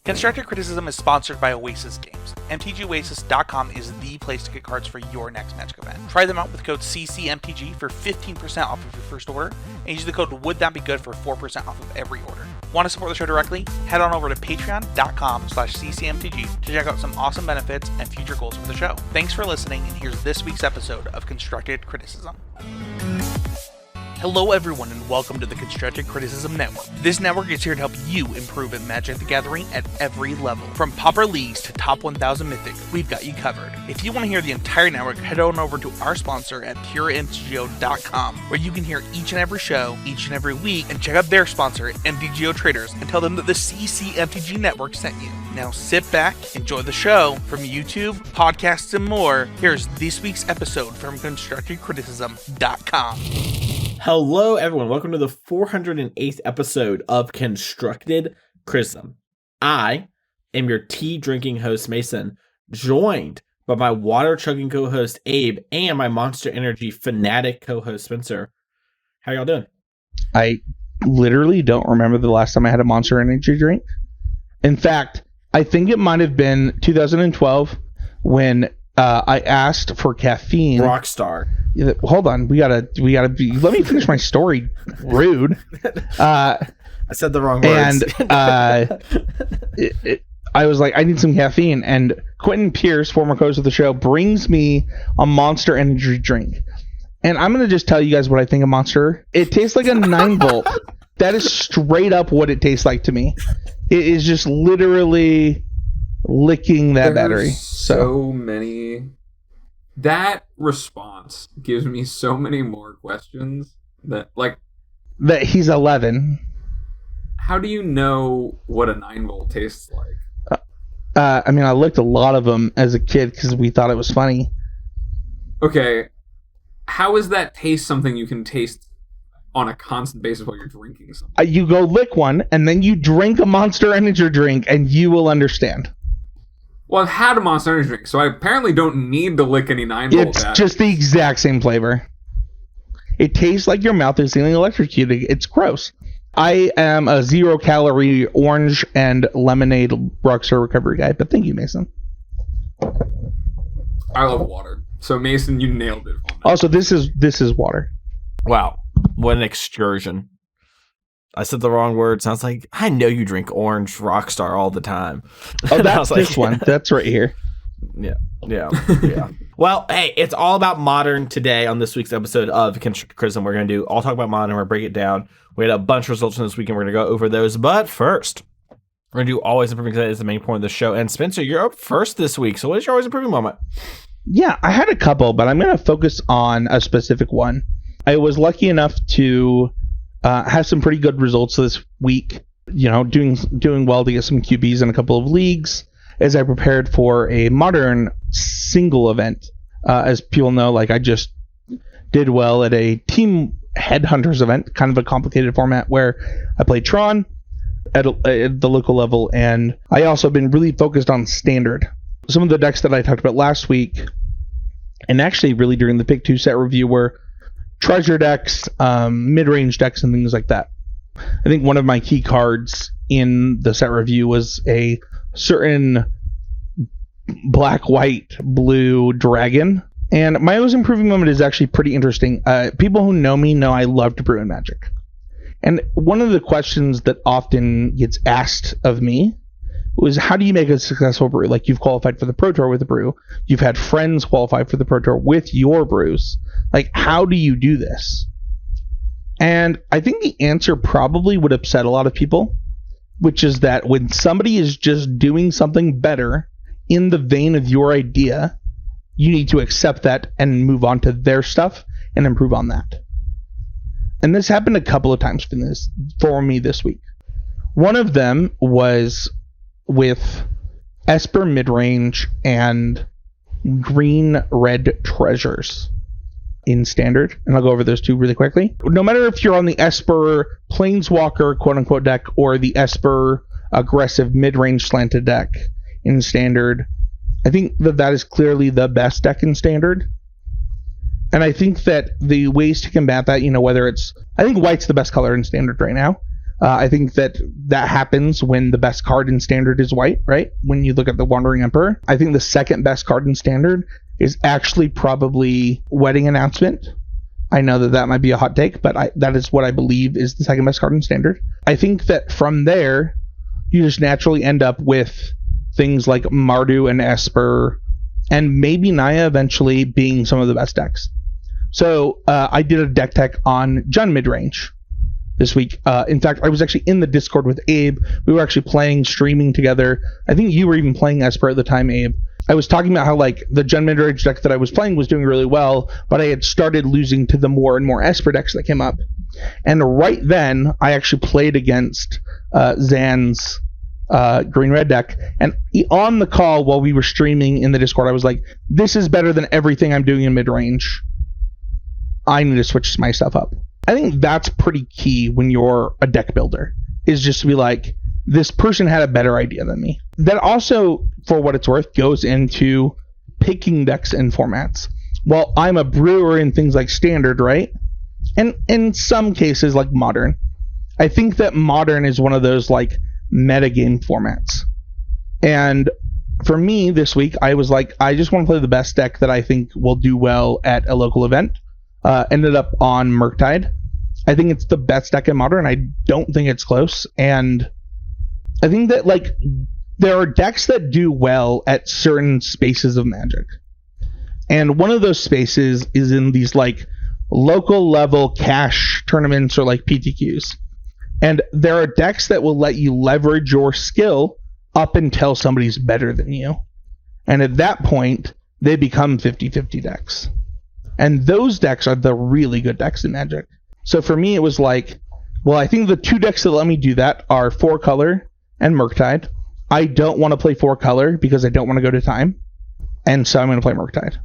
Constructive Criticism is sponsored by Oasis Games. MTGOasis.com is the place to get cards for your next Magic event. Try them out with code CCMTG for 15% off of your first order, and use the code WouldThatBeGood for 4% off of every order. Want to support the show directly? Head on over to patreon.com/CCMTG to check out some awesome benefits and future goals for the show. Thanks for listening, and here's this week's episode of Constructed Criticism. Hello everyone and welcome to the Constructed Criticism Network. This network is here to help you improve at Magic the Gathering at every level. From Pauper Leagues to Top 1000 Mythic, we've got you covered. If you want to hear the entire network, head on over to our sponsor at PureMTGO.com, where you can hear each and every show, each and every week, and check out their sponsor, MTGO Traders, and tell them that the CCMTG Network sent you. Now sit back, enjoy the show. From YouTube, podcasts, and more, here's this week's episode from ConstructedCriticism.com. Hello, everyone. Welcome to the 408th episode of Constructed Criticism. I am your tea-drinking host, Mason, joined by my water-chugging co-host, Abe, and my Monster Energy fanatic co-host, Spencer. How y'all doing? I literally don't remember the last time I had a Monster Energy drink. In fact, I think it might have been 2012 when I asked for caffeine. Rockstar. Hold on, we gotta be. Let me finish my story. Rude. I said the wrong words. And I was like, I need some caffeine. And Quentin Pierce, former host of the show, brings me a Monster Energy drink. And I'm gonna just tell you guys what I think of Monster. It tastes like a 9-volt. That is straight up what it tastes like to me. It is just literally licking that battery. So many. That response gives me so many more questions that he's 11. How do you know what a 9-volt tastes like? I mean, I licked a lot of them as a kid because we thought it was funny. Okay, how is that taste something you can taste on a constant basis while you're drinking something? You go lick one, and then you drink a Monster Energy drink, and you will understand. Well, I've had a Monster Energy drink, so I apparently don't need to lick any 9-volt. It's just the exact same flavor. It tastes like your mouth is feeling electrocuted. It's gross. I am a 0-calorie orange and lemonade Rockstar recovery guy, but thank you, Mason. I love water. So, Mason, you nailed it. Also, this is water. Wow, what an excursion. I said the wrong word. Sounds like, I know you drink orange Rockstar all the time. Oh, that's this one. That's right here. Yeah. Well, hey, it's all about Modern today on this week's episode of Constructed Criticism. We're going to all talk about Modern. We're going to break it down. We had a bunch of results from this week, and we're going to go over those. But first, we're going to do Always Improving, because that is the main point of the show. And Spencer, you're up first this week. So what is your Always Improving moment? Yeah, I had a couple, but I'm going to focus on a specific one. I was lucky enough to have some pretty good results this week, doing well to get some QBs in a couple of leagues as I prepared for a Modern single event. As people know, I just did well at a Team Headhunters event, kind of a complicated format where I played Tron at the local level, and I also have been really focused on Standard. Some of the decks that I talked about last week, and actually really during the Pick 2 set review, were treasure decks, mid-range decks, and things like that. I think one of my key cards in the set review was a certain black, white, blue dragon. And my always improving moment is actually pretty interesting. People who know me know I love to brew in Magic. And one of the questions that often gets asked of me was, how do you make a successful brew? Like, you've qualified for the Pro Tour with a brew. You've had friends qualify for the Pro Tour with your brews. How do you do this? And I think the answer probably would upset a lot of people, which is that when somebody is just doing something better in the vein of your idea, you need to accept that and move on to their stuff and improve on that. And this happened a couple of times for me this week. One of them was with Esper midrange and green-red treasures in Standard, and I'll go over those two really quickly. No matter if you're on the Esper Planeswalker quote-unquote deck or the Esper aggressive mid-range slanted deck in Standard, I think that is clearly the best deck in Standard. And I think that the ways to combat that, whether it's... I think white's the best color in Standard right now. I think that happens when the best card in Standard is white, right? When you look at the Wandering Emperor. I think the second best card in Standard is actually probably Wedding Announcement. I know that might be a hot take, but that is what I believe is the second best card in Standard. I think that from there, you just naturally end up with things like Mardu and Esper, and maybe Naya eventually being some of the best decks. So I did a deck tech on Jund midrange this week. In fact, I was actually in the Discord with Abe. We were actually streaming together. I think you were even playing Esper at the time, Abe. I was talking about how like the Jund midrange deck that I was playing was doing really well, but I had started losing to the more and more Esper decks that came up. And right then, I actually played against Zan's green-red deck, and on the call while we were streaming in the Discord, I was like, this is better than everything I'm doing in mid-range. I need to switch my stuff up. I think that's pretty key when you're a deck builder, is just to be like, this person had a better idea than me. That also, for what it's worth, goes into picking decks and formats. Well, I'm a brewer in things like Standard, right? And in some cases, like Modern. I think that Modern is one of those, like, metagame formats. And for me, this week, I was like, I just want to play the best deck that I think will do well at a local event. Ended up on Murktide. I think it's the best deck in Modern. I don't think it's close. And I think that, like, there are decks that do well at certain spaces of Magic. And one of those spaces is in these, like, local level cash tournaments or, like, PTQs. And there are decks that will let you leverage your skill up until somebody's better than you. And at that point, they become 50-50 decks. And those decks are the really good decks in Magic. So for me, it was like, well, I think the two decks that let me do that are 4-color and Murktide. I don't want to play 4-color because I don't want to go to time. And so I'm going to play Murktide.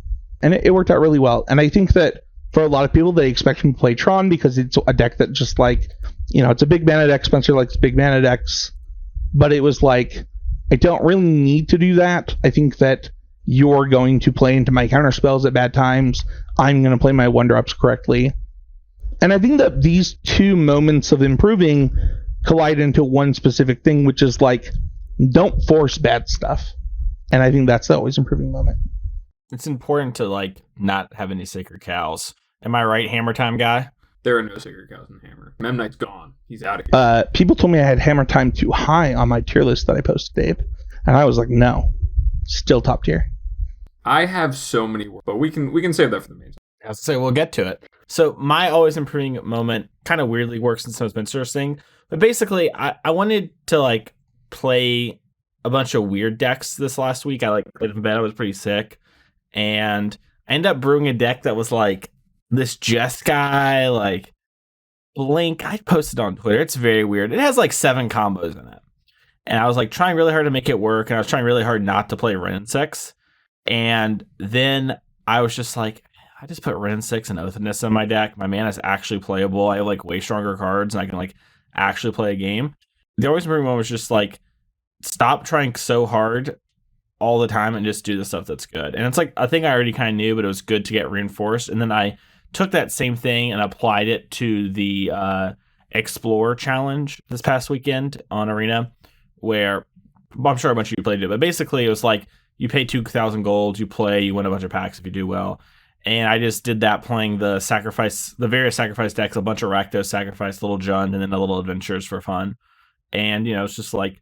And it worked out really well. And I think that for a lot of people, they expect me to play Tron because it's a deck that just like, you know, it's a big mana deck. Spencer likes big mana decks. But it was like, I don't really need to do that. I think that you're going to play into my counter spells at bad times. I'm going to play my 1-drops correctly. And I think that these two moments of improving collide into one specific thing, which is like, don't force bad stuff. And I think that's the always improving moment. It's important to like not have any sacred cows. Am I right, Hammer Time guy? There are no sacred cows in Hammer. Mem Knight's gone. He's out of here. People told me I had Hammer Time too high on my tier list that I posted, Dave. And I was like, no. Still top tier. I have so many words, but we can save that for the main time. I was to say, we'll get to it. So my always improving moment kind of weirdly works in some Spencer's thing. But basically, I wanted to like play a bunch of weird decks this last week. I like played in bed. I was pretty sick. And I ended up brewing a deck that was like this Jess guy, like Blink. I posted on Twitter. It's very weird. It has like 7 combos in it. And I was like trying really hard to make it work. And I was trying really hard not to play Wrenn and 6. And then I was just like, I just put Wrenn and 6 and Oath of Nissa in my deck. My mana is actually playable. I have like way stronger cards and I can like actually play a game. The always improving moment was just like, stop trying so hard all the time and just do the stuff that's good. And it's like, I think I already kind of knew, but it was good to get reinforced. And then I took that same thing and applied it to the Explore challenge this past weekend on Arena, where I'm sure a bunch of you played it, but basically it was like, you pay 2,000 gold, you play, you win a bunch of packs if you do well. And I just did that playing the various sacrifice decks, a bunch of Rakdos sacrifice, little Jund, and then a little adventures for fun. And, you know, it's just like,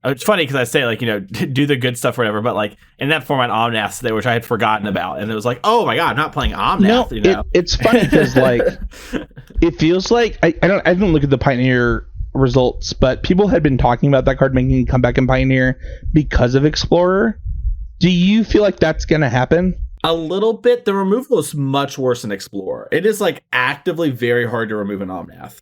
it's funny because I say, like, you know, do the good stuff or whatever, but, like, in that format, Omnath's there, which I had forgotten about. And it was like, oh, my God, I'm not playing Omnath, you know? It's funny because, like, it feels like, I didn't look at the Pioneer results, but people had been talking about that card making a comeback in Pioneer because of Explorer. Do you feel like that's going to happen? A little bit. The removal is much worse than Explorer. It is, like, actively very hard to remove an Omnath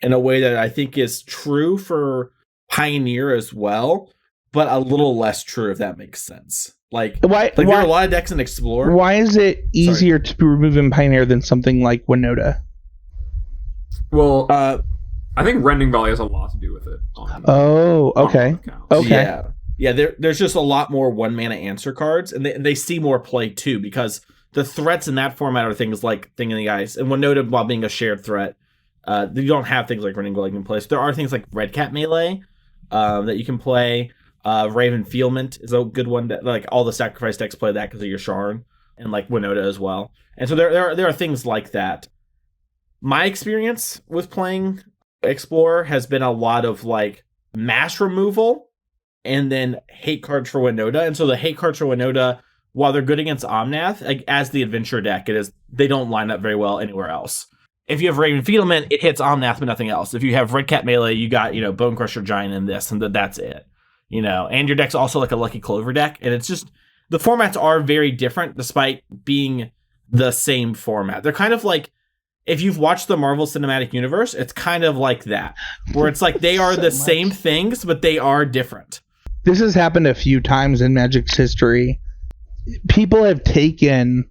in a way that I think is true for Pioneer as well, but a little less true, if that makes sense. Like there are a lot of decks in Explorer. Why is it easier to remove in Pioneer than something like Winota? Well, I think Rending Volley has a lot to do with it. Okay. Yeah. There's just a lot more 1-mana answer cards, and they see more play too, because the threats in that format are things like Thing in the Ice, and Winota, while being a shared threat, You don't have things like Running Glove you can play. So there are things like Red Cat Melee that you can play. Raven Feelment is a good one that like all the sacrifice decks play that because of your Sharn, and like Winota as well. And so there are things like that. My experience with playing Explorer has been a lot of like mass removal and then hate cards for Winota. And so the hate cards for Winota, while they're good against Omnath, like as the adventure deck, they don't line up very well anywhere else. If you have Raven Feelment, it hits Omnath but nothing else. If you have Red Cat Melee, you got, Bone Crusher Giant in this, and that's it. And your deck's also like a Lucky Clover deck, and it's just the formats are very different despite being the same format. They're kind of like, if you've watched the Marvel Cinematic Universe, it's kind of like that, where it's like they are the same things, but they are different. This has happened a few times in Magic's history. People have taken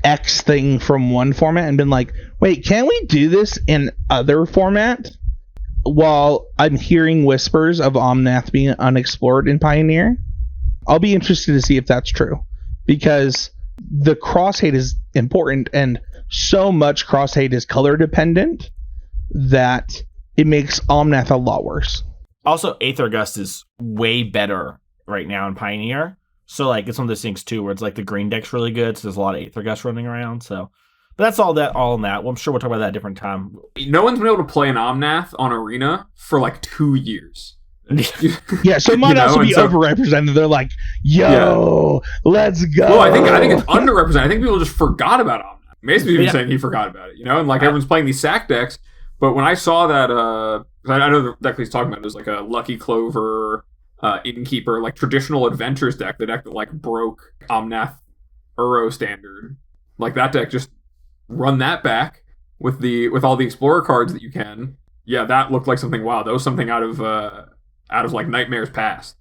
X thing from one format and been like, wait, can't we do this in other format? While I'm hearing whispers of Omnath being unexplored in Pioneer, I'll be interested to see if that's true, because the cross hate is important, and so much cross hate is color dependent that it makes Omnath a lot worse. Also, Aether Gust is way better right now in Pioneer. So like it's one of those things too where it's like the green deck's really good, so there's a lot of Aether Gust running around. So but that's all in that. Well, I'm sure we'll talk about that a different time. No one's been able to play an Omnath on Arena for like 2 years. Yeah, so it might also be overrepresented. They're like, yo, let's go. Well, I think it's underrepresented. I think people just forgot about Omnath. Mason's even saying he forgot about it, and like everyone's playing these sack decks. But when I saw that, I know the deck he's talking about is like a Lucky Clover, Innkeeper, like traditional adventures deck, the deck that like broke Omnath Uro standard. Like that deck, just run that back with all the Explorer cards that you can. Yeah, that looked like something wild. That was something out of like Nightmares Past.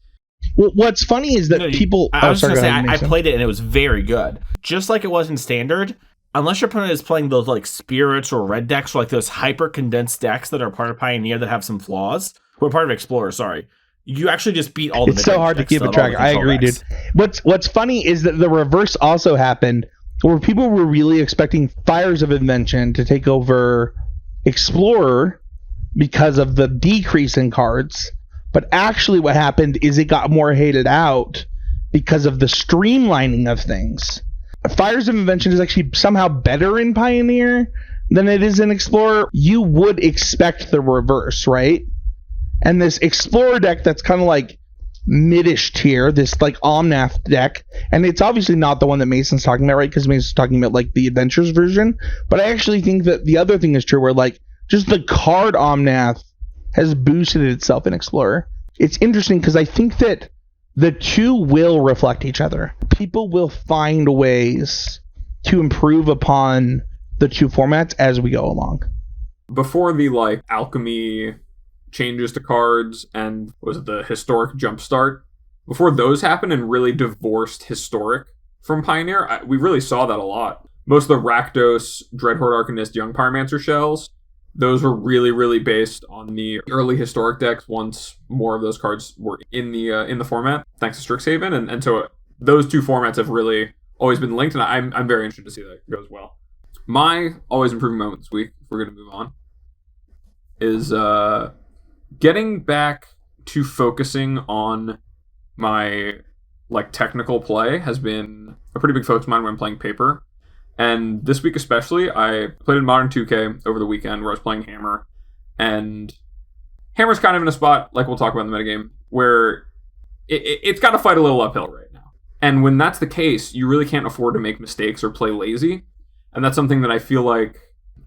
Well, what's funny is that people... I was going to say, I played it and it was very good. Just like it was in Standard, unless your opponent is playing those like Spirits or Red decks, or like those hyper-condensed decks that are part of Pioneer that have some flaws, or part of Explorer, sorry. You actually just beat all the It's so hard to keep a track. I agree, dude. What's funny is that the reverse also happened, where people were really expecting Fires of Invention to take over Explorer because of the decrease in cards. But actually what happened is it got more hated out because of the streamlining of things. Fires of Invention is actually somehow better in Pioneer than it is in Explorer. You would expect the reverse, right? And this Explorer deck that's kind of like mid-ish tier, this like Omnath deck, and it's obviously not the one that Mason's talking about, right? Because Mason's talking about like the Adventures version. But I actually think that the other thing is true, where like just the card Omnath has boosted itself in Explorer. It's interesting because I think that the two will reflect each other. People will find ways to improve upon the two formats as we go along. Before the like alchemy changes to cards and was it the historic jumpstart, before those happened and really divorced historic from Pioneer, we really saw that a lot. Most of the Rakdos, Dreadhorde Arcanist, Young Pyromancer shells, those were really, really based on the early historic decks once more of those cards were in the format, thanks to Strixhaven. And so those two formats have really always been linked, and I'm very interested to see that go as well. My always improving moment this week, if we're going to move on, is getting back to focusing on my like technical play has been a pretty big focus of mine when I'm playing paper. And this week especially, I played in Modern 2K over the weekend where I was playing Hammer. And Hammer's kind of in a spot, like we'll talk about in the metagame, where it's got to fight a little uphill right now. And when that's the case, you really can't afford to make mistakes or play lazy. And that's something that I feel like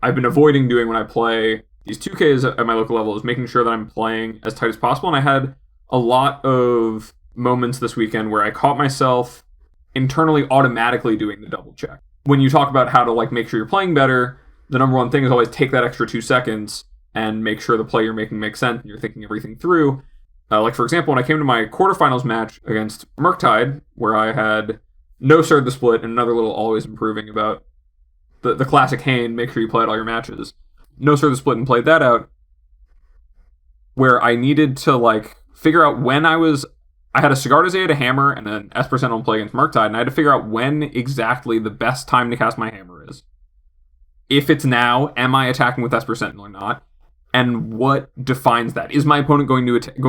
I've been avoiding doing when I play these 2Ks at my local level, is making sure that I'm playing as tight as possible. And I had a lot of moments this weekend where I caught myself internally automatically doing the double check. When you talk about how to like make sure you're playing better, the number one thing is always take that extra 2 seconds and make sure the play you're making makes sense and you're thinking everything through. Like for example, when I came to my quarterfinals match against Murktide, where I had no Sir the Split and another little always improving about the classic Hane, make sure you play out all your matches. No Sir the Split and played that out, where I needed to like figure out when I had a Sigarda Zeta Hammer and an Esper on play against Murktide, and I had to figure out when exactly the best time to cast my Hammer is. if it's now, am I attacking with Esper Sentinel or not? And what defines that? Is my opponent going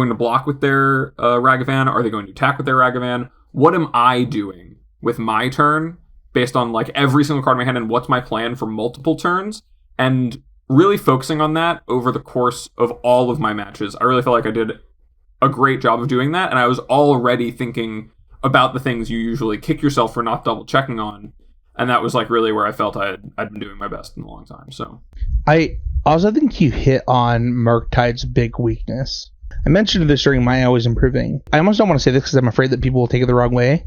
to block with their Ragavan? Are they going to attack with their Ragavan? What am I doing with my turn based on like every single card in my hand, and what's my plan for multiple turns? And really focusing on that over the course of all of my matches. I really feel like I did a great job of doing that, and I was already thinking about the things you usually kick yourself for not double checking on. And that was like really where I felt I'd been doing my best in a long time. So I also think you hit on Murktide's big weakness. I mentioned this during my Always Improving. I almost don't want to say this because I'm afraid that people will take it the wrong way.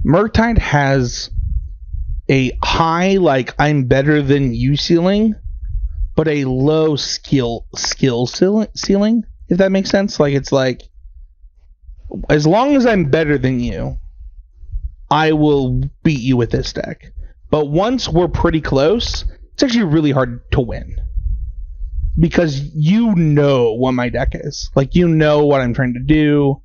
Murktide has a high, like, I'm better than you ceiling, but a low skill ceiling, if that makes sense. Like, it's like, as long as I'm better than you, I will beat you with this deck. But once we're pretty close, it's actually really hard to win. Because you know what my deck is. Like, you know what I'm trying to do.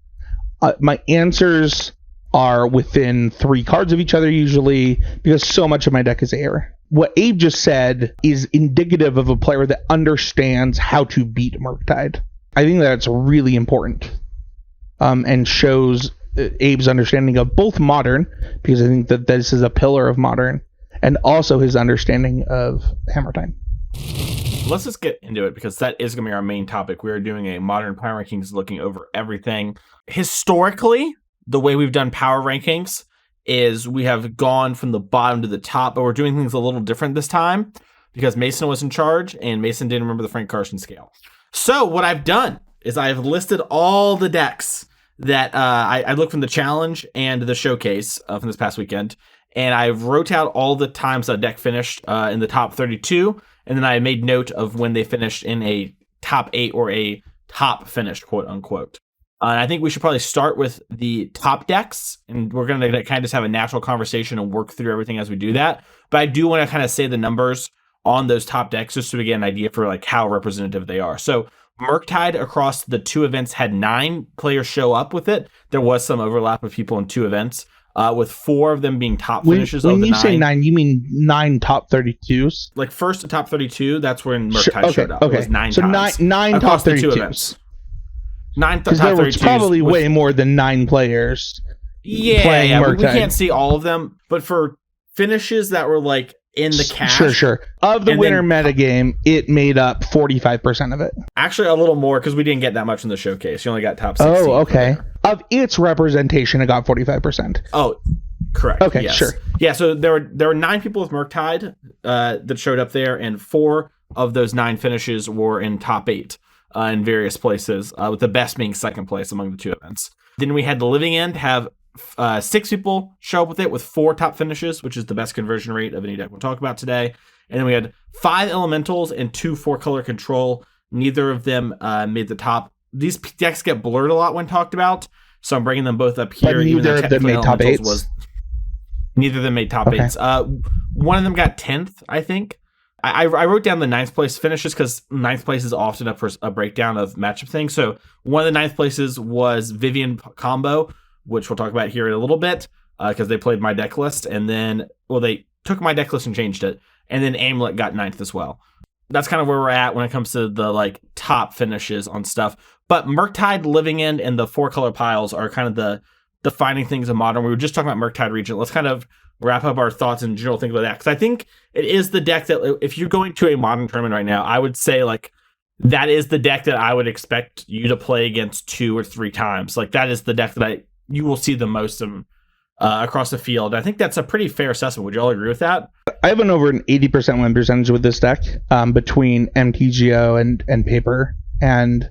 My answers are within 3 cards of each other usually, because so much of my deck is air. What Abe just said is indicative of a player that understands how to beat Murktide. I think that's really important. And shows Abe's understanding of both Modern, because I think that this is a pillar of Modern, and also his understanding of Hammer Time. Let's just get into it, because that is going to be our main topic. We are doing a Modern Power Rankings, looking over everything. Historically, the way we've done Power Rankings is we have gone from the bottom to the top, but we're doing things a little different this time because Mason was in charge and Mason didn't remember the Frank Carson scale. So what I've done is I've listed all the decks that I looked from the challenge and the showcase from this past weekend, and I wrote out all the times a deck finished in the top 32, and then I made note of when they finished in a top 8 or a top finish, quote unquote. And I think we should probably start with the top decks, and we're going to kind of just have a natural conversation and work through everything as we do that. But I do want to kind of say the numbers on those top decks just to get an idea for like how representative they are. So Murktide across the 2 events had 9 players show up with it. There was some overlap of people in 2 events, with 4 of them being top finishes. When of the you 9. say 9, you mean 9 top 32s? Like first to top 32, that's when Murktide showed up. Okay. It was 9 so times. 9 top across the 2 32s. events. 9 top 32s. Because there was probably way more than 9 players. Yeah. We can't see all of them, but for finishes that were like in the cash. Sure. Of the winner metagame, it made up 45% of it. Actually, a little more because we didn't get that much in the showcase. You only got top 16. Oh, okay. Of its representation, it got 45%. Oh, correct. Okay, yes. sure. Yeah, so there were 9 people with Murktide that showed up there, and 4 of those 9 finishes were in top 8 in various places, with the best being second place among the 2 events. Then we had the Living End have 6 people show up with it with 4 top finishes, which is the best conversion rate of any deck we'll talk about today. And then we had 5 elementals and 2 4-color control. Neither of them made the top. These decks get blurred a lot when talked about, so I'm bringing them both up here. But neither of them made top 8s? Neither of them made top 8s. One of them got 10th, I think. I wrote down the 9th place finishes because 9th place is often up for a breakdown of matchup things. So one of the 9th places was Vivian Combo, which we'll talk about here in a little bit, because they played my deck list, and then, they took my deck list and changed it, and then Amulet got 9th as well. That's kind of where we're at when it comes to the like top finishes on stuff. But Murktide, Living End, and the 4-color piles are kind of the defining things of Modern. We were just talking about Murktide Regent. Let's kind of wrap up our thoughts and general think about that, because I think it is the deck that, if you're going to a Modern tournament right now, I would say like that is the deck that I would expect you to play against 2 or 3 times. Like that is the deck that you will see the most of across the field. I think that's a pretty fair assessment. Would you all agree with that? I have an over an 80% win percentage with this deck, between MTGO and paper. And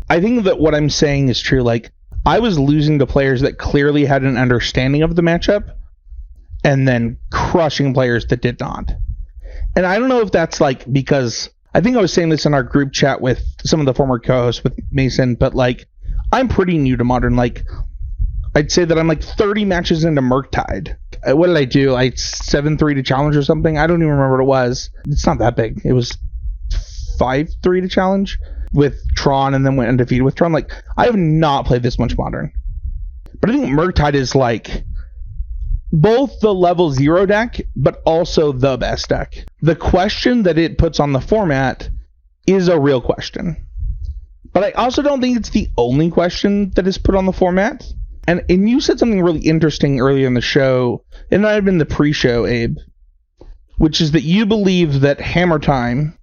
I think that what I'm saying is true. Like, I was losing to players that clearly had an understanding of the matchup, and then crushing players that did not. And I don't know if that's like, because I think I was saying this in our group chat with some of the former co-hosts with Mason, but like, I'm pretty new to Modern. Like, I'd say that I'm like 30 matches into Murktide. What did I do? Like 7-3 to challenge or something? I don't even remember what it was. It's not that big. It was 5-3 to challenge with Tron, and then went undefeated with Tron. Like, I have not played this much Modern. But I think Murktide is like both the level 0 deck, but also the best deck. The question that it puts on the format is a real question. But I also don't think it's the only question that is put on the format. And you said something really interesting earlier in the show, it might have been the pre-show, Abe, which is that you believe that Hammer Time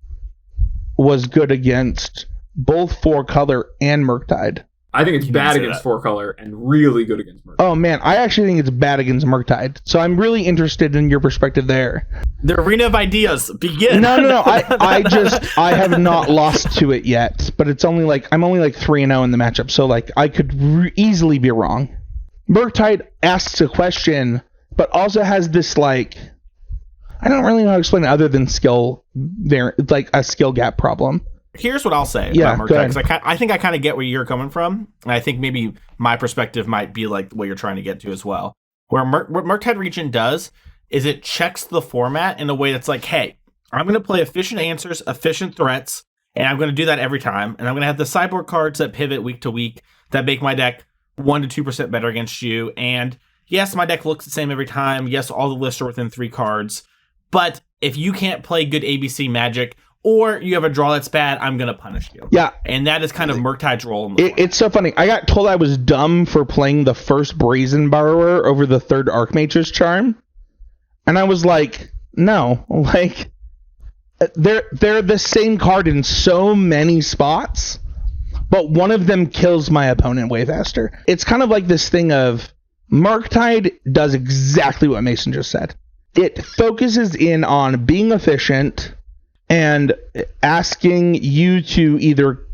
was good against both 4-color and Murktide. I think it's bad against 4-color and really good against Murktide. Oh man, I actually think it's bad against Murktide. So I'm really interested in your perspective there. The arena of ideas begin. No. I have not lost to it yet, but it's only like I'm only like 3-0 in the matchup, so like I could easily be wrong. Murktide asks a question, but also has this like I don't really know how to explain it other than skill there, like a skill gap problem. Here's what I'll say Yeah, about go Murktide, ahead. because I think I kind of get where you're coming from, and I think maybe my perspective might be like what you're trying to get to as well. What Murktide Regent does is it checks the format in a way that's like, hey, I'm going to play efficient answers, efficient threats, and I'm going to do that every time, and I'm going to have the sideboard cards that pivot week to week that make my deck 1 to 2% better against you, and yes, my deck looks the same every time, yes, all the lists are within 3 cards, but if you can't play good ABC Magic, or you have a draw that's bad, I'm going to punish you. Yeah. And that is kind of Murktide's role in the format. It's so funny. I got told I was dumb for playing the first Brazen Borrower over the third Archmage's Charm. And I was like, no. Like, they're the same card in so many spots, but one of them kills my opponent way faster. It's kind of like this thing of Murktide does exactly what Mason just said. It focuses in on being efficient and asking you to either,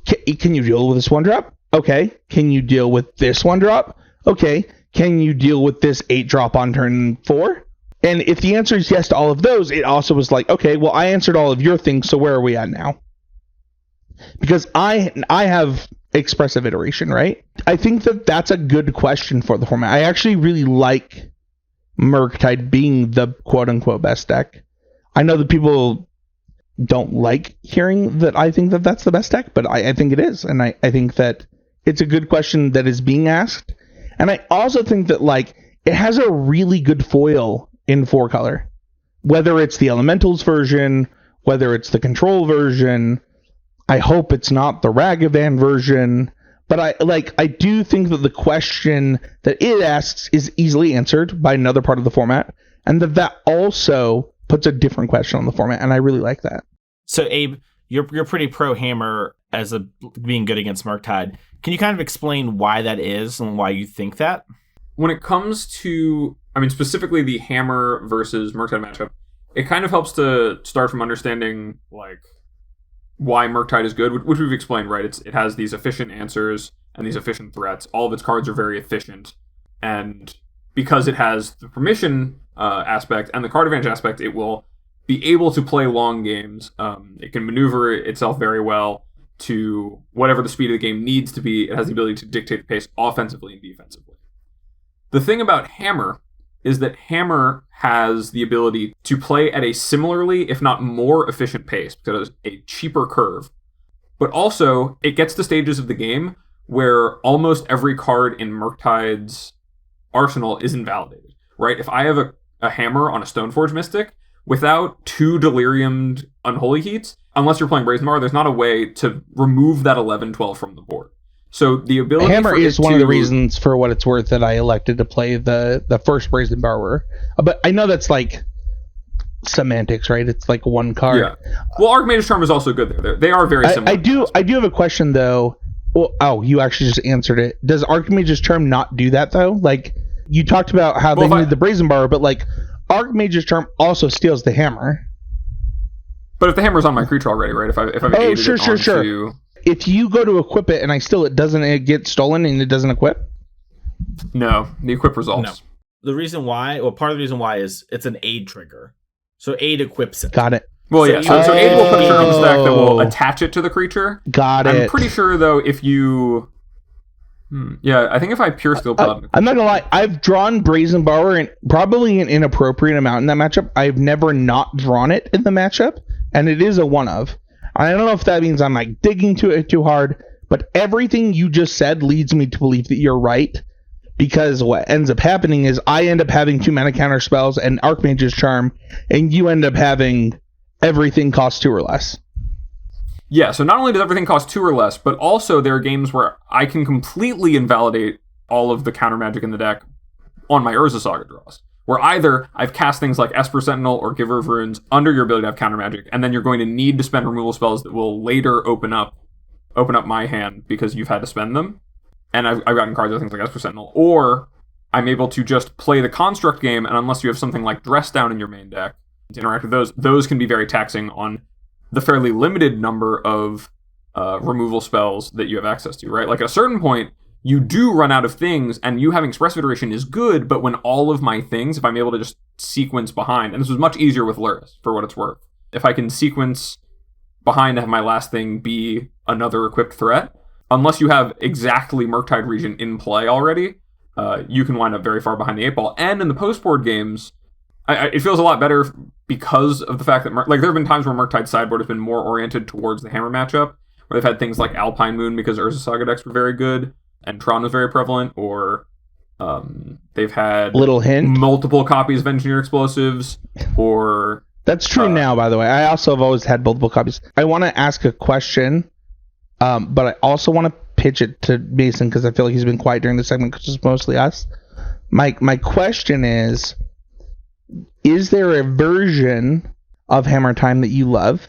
can you deal with this 1-drop? Okay. Can you deal with this 1-drop? Okay. Can you deal with this 8-drop on turn 4? And if the answer is yes to all of those, it also was like, okay, well, I answered all of your things, so where are we at now? Because I have expressive iteration, right? I think that that's a good question for the format. I actually really like Murktide being the quote-unquote best deck. I know that people don't like hearing that I think that that's the best deck, but I think it is, and I think that it's a good question that is being asked, and I also think that like it has a really good foil in 4-color, whether it's the Elementals version, whether it's the Control version. I hope it's not the Ragavan version, but I do think that the question that it asks is easily answered by another part of the format, and that also puts a different question on the format, and I really like that. So, Abe, you're pretty pro Hammer as being good against Murktide. Can you kind of explain why that is and why you think that? When it comes to, specifically the Hammer versus Murktide matchup, it kind of helps to start from understanding like why Murktide is good, which we've explained, right? It has these efficient answers and these efficient threats. All of its cards are very efficient, and because it has the permission aspect and the card advantage aspect, it will be able to play long games. It can maneuver itself very well to whatever the speed of the game needs to be. It has the ability to dictate the pace offensively and defensively. The thing about Hammer is that Hammer has the ability to play at a similarly, if not more efficient pace, because it's a cheaper curve. But also, it gets to stages of the game where almost every card in Murktide's arsenal is invalidated, right? If I have a Hammer on a Stoneforge Mystic, without 2 Deliriumed Unholy Heats, unless you're playing Brazen Bar, there's not a way to remove that 11-12 from the board. So the ability Hammer for is one of the reasons, for what it's worth, that I elected to play the first Brazen Borrower. But I know that's like semantics, right? It's like one card. Yeah. Well, Archmage's Charm is also good there. They are very similar. I do have a question though. Well, you actually just answered it. Does Archmage's Charm not do that though? Like you talked about how they needed the Brazen Borrower, but like Archmage's Charm also steals the Hammer. But if the Hammer's on my creature already, right? If I've aided it onto... Sure. If you go to equip it and it get stolen and it doesn't equip? No, the equip results. No. The reason why, part of the reason why is it's an aid trigger. So aid equips it. Got it. Well, yeah. So aid will put a trigger on the stack that will attach it to the creature. Got it. I'm pretty sure though, if you... Yeah, I think if I pure steel blood... I'm not gonna lie, I've drawn Brazen Borrower in probably an inappropriate amount in that matchup. I've never not drawn it in the matchup, and it is a one of. I don't know if that means I'm like digging to it too hard, but everything you just said leads me to believe that you're right, because what ends up happening is I end up having 2 mana counter spells and Archmage's Charm, and you end up having everything costs 2 or less. Yeah, so not only does everything cost 2 or less, but also there are games where I can completely invalidate all of the counter magic in the deck on my Urza Saga draws. Where either I've cast things like Esper Sentinel or Giver of Runes under your ability to have counter magic, and then you're going to need to spend removal spells that will later open up my hand because you've had to spend them. And I've gotten cards with things like Esper Sentinel. Or I'm able to just play the Construct game, and unless you have something like Dress Down in your main deck to interact with those can be very taxing on the fairly limited number of removal spells that you have access to, right? Like at a certain point, you do run out of things, and you having Expressive Iteration is good, but when all of my things, if I'm able to just sequence behind, and this was much easier with Luris, for what it's worth. If I can sequence behind to have my last thing be another equipped threat, unless you have exactly Murktide Region in play already, you can wind up very far behind the 8-ball. And in the post-board games, it feels a lot better because of the fact that, there have been times where Murktide's sideboard has been more oriented towards the Hammer matchup, where they've had things like Alpine Moon because Urza Saga decks were very good, and Tron was very prevalent, or they've had Little hint, multiple copies of Engineer Explosives, or... That's true now, by the way. I also have always had multiple copies. I want to ask a question, but I also want to pitch it to Mason, because I feel like he's been quiet during the segment, because it's mostly us. My question is there a version of Hammer Time that you love?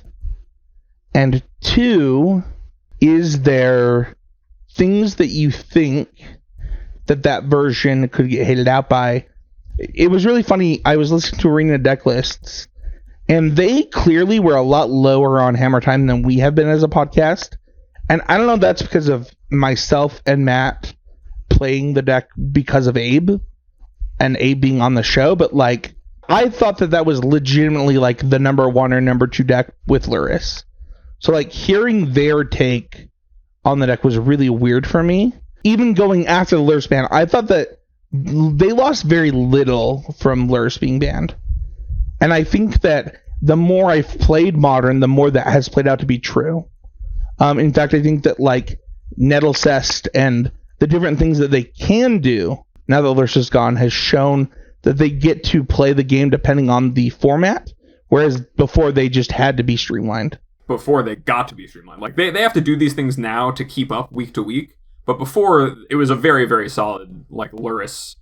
And 2, is there things that you think that version could get hated out by? It was really funny. I was listening to Arena deck lists, and they clearly were a lot lower on Hammer Time than we have been as a podcast. And I don't know if that's because of myself and Matt playing the deck because of Abe, and Abe being on the show, but like, I thought that was legitimately like the number 1 or number 2 deck with Luris. So like, hearing their take on the deck was really weird for me. Even going after the Luris ban, I thought that they lost very little from Luris being banned. And I think that the more I've played Modern, the more that has played out to be true. In fact, I think that like Nettlecest and the different things that they can do now that Luris is gone has shown that they get to play the game depending on the format, whereas before they just had to be streamlined. Before they got to be streamlined. Like, they have to do these things now to keep up week to week, but before, it was a very, very solid, like, Luris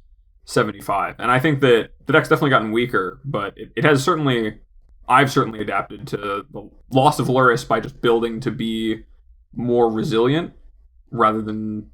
75. And I think that the deck's definitely gotten weaker, but it has certainly... I've certainly adapted to the loss of Luris by just building to be more resilient rather than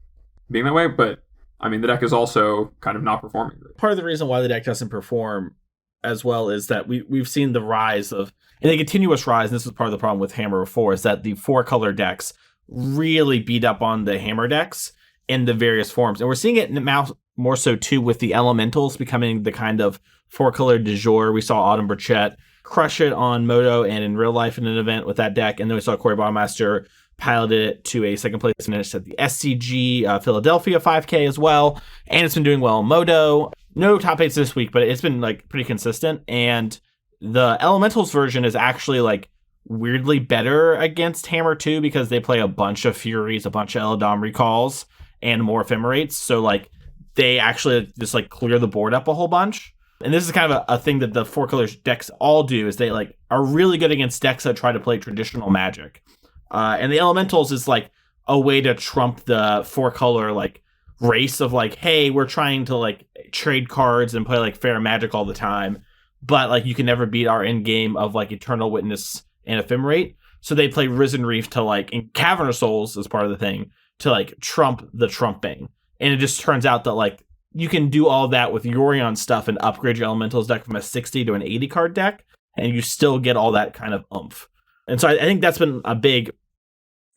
being that way, but, I mean, the deck is also kind of not performing great. Part of the reason why the deck doesn't perform as well is that we've seen the rise of, and a continuous rise, and this was part of the problem with Hammer before, is that the 4-color decks really beat up on the Hammer decks in the various forms. And we're seeing it now more so too with the Elementals becoming the kind of 4-color du jour. We saw Autumn Burchett crush it on Moto and in real life in an event with that deck, and then we saw Corey Baumeister piloted it to a second place finish at the SCG Philadelphia 5K as well, and it's been doing well in Moto. No top 8s this week, but it's been like pretty consistent, and the Elementals version is actually like weirdly better against Hammer too, because they play a bunch of Furies, a bunch of Eladam recalls, and more Ephemerates, so like they actually just like clear the board up a whole bunch. And this is kind of a thing that the 4-color decks all do, is they like are really good against decks that try to play traditional Magic. And the Elementals is like a way to trump the 4-color like race of like, hey, we're trying to like trade cards and play like fair Magic all the time, but like you can never beat our end game of like Eternal Witness and Ephemerate. So they play Risen Reef to like, and Cavern of Souls as part of the thing, to like trump the trumping. And it just turns out that like you can do all that with Yorion stuff and upgrade your Elementals deck from a 60 to an 80 card deck, and you still get all that kind of oomph. And so I think that's been a big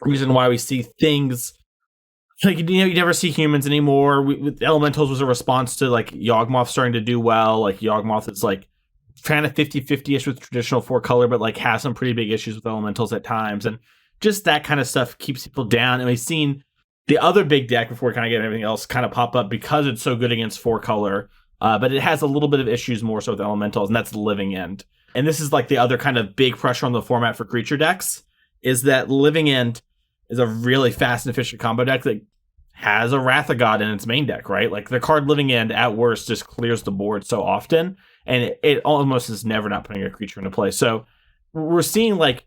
reason why we see things like, you know, you never see humans anymore. With Elementals was a response to like Yawgmoth starting to do well. Like Yawgmoth is like kind of 50-50-ish with traditional 4-color, but like has some pretty big issues with Elementals at times. And just that kind of stuff keeps people down. And we've seen the other big deck, before we kind of get everything else, kind of pop up because it's so good against 4-color. But it has a little bit of issues more so with Elementals, and that's the Living End. And this is like the other kind of big pressure on the format for creature decks, is that Living End is a really fast and efficient combo deck that has a Wrath of God in its main deck, right? Like the card Living End at worst just clears the board so often, and it almost is never not putting a creature into play. So we're seeing like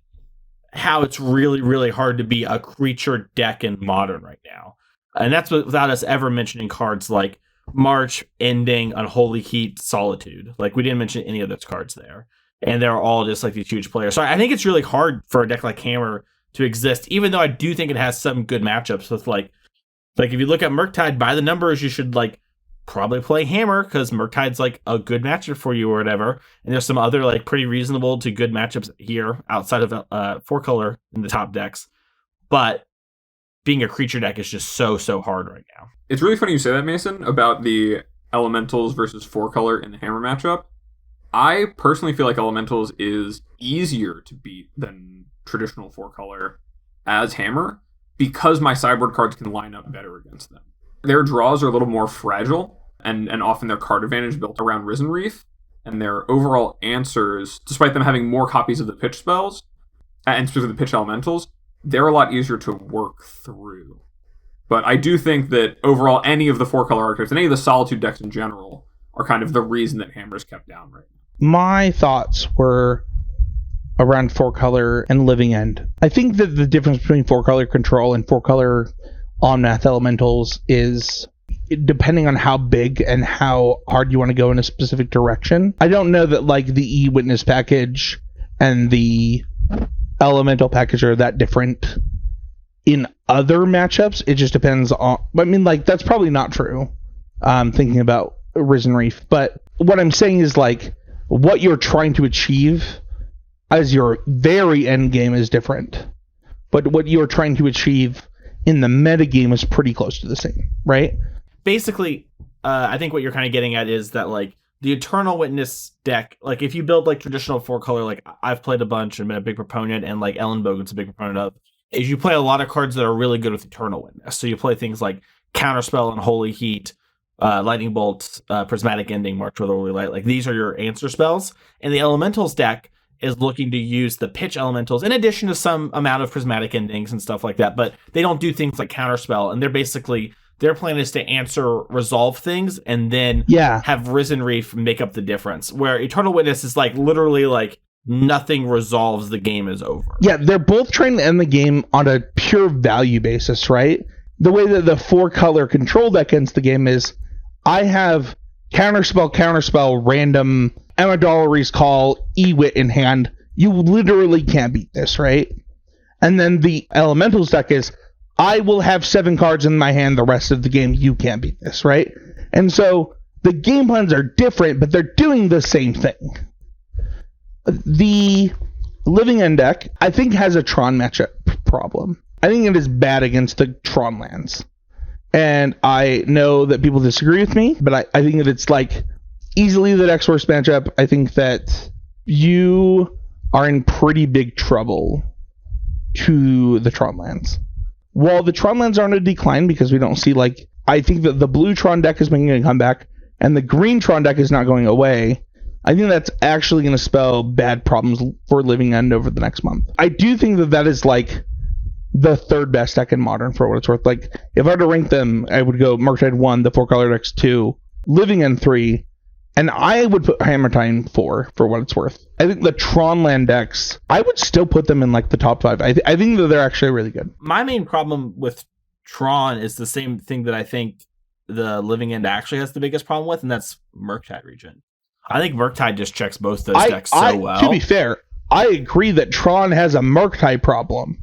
how it's really, really hard to be a creature deck in Modern right now. And that's without us ever mentioning cards like March, Ending, Unholy Heat, Solitude. Like we didn't mention any of those cards there. And they're all just like these huge players. So I think it's really hard for a deck like Hammer to exist, even though I do think it has some good matchups with like if you look at Murktide by the numbers, you should like probably play Hammer because Murktide's like a good matchup for you or whatever. And there's some other like pretty reasonable to good matchups here outside of 4-color in the top decks. But being a creature deck is just so hard right now. It's really funny you say that, Mason, about the Elementals versus 4-color in the Hammer matchup. I personally feel like Elementals is easier to beat than traditional 4-color as Hammer because my sideboard cards can line up better against them. Their draws are a little more fragile, and often their card advantage built around Risen Reef, and their overall answers, despite them having more copies of the pitch spells, and specifically the pitch elementals, they're a lot easier to work through. But I do think that overall any of the 4-color archetypes, and any of the Solitude decks in general, are kind of the reason that Hammer's kept down right now. My thoughts were around 4-color and Living End. I think that the difference between 4-color control and 4-color on-math elementals is depending on how big and how hard you want to go in a specific direction. I don't know that like the E-Witness package and the elemental package are that different in other matchups. It just depends on, I mean, like that's probably not true. Thinking about Risen Reef, but what I'm saying is like what you're trying to achieve as your very end game is different, but what you're trying to achieve in the metagame is pretty close to the same, right? Basically, I think what you're kind of getting at is that like the Eternal Witness deck, like if you build like traditional 4-color, like I've played a bunch and been a big proponent, and like Ellen Bogan's a big proponent of, is you play a lot of cards that are really good with Eternal Witness. So you play things like Counterspell and Holy Heat, Lightning Bolt, Prismatic Ending, March with Early Light. Like these are your answer spells. And the Elementals deck is looking to use the pitch elementals in addition to some amount of prismatic endings and stuff like that, but they don't do things like counterspell, and their plan is to answer resolve things and then have Risen Reef make up the difference, where Eternal Witness is like literally like nothing resolves, the game is over. Yeah, they're both trying to end the game on a pure value basis, right? The way that the 4-color control deck ends the game is I have counterspell, random Amadolari's Call, E-Wit in hand. You literally can't beat this, right? And then the Elementals deck is, I will have 7 cards in my hand the rest of the game. You can't beat this, right? And so the game plans are different, but they're doing the same thing. The Living End deck, I think, has a Tron matchup problem. I think it is bad against the Tron lands. And I know that people disagree with me, but I think that it's like easily the next worst matchup. I think that you are in pretty big trouble to the Tron lands. While the Tron lands aren't a decline because we don't see like, I think that the blue Tron deck is making a comeback and the green Tron deck is not going away. I think that's actually going to spell bad problems for Living End over the next month. I do think that that is like the third best deck in Modern for what it's worth. Like if I had to rank them, I would go Murktide 1, the 4-color decks 2, Living End 3, and I would put Hammer Time 4 for what it's worth. I think the Tron land decks, I would still put them in like the top 5. I think that they're actually really good. My main problem with Tron is the same thing that I think the Living End actually has the biggest problem with, and that's Murktide region. I think Murktide just checks both those decks so well. To be fair, I agree that Tron has a Murktide problem.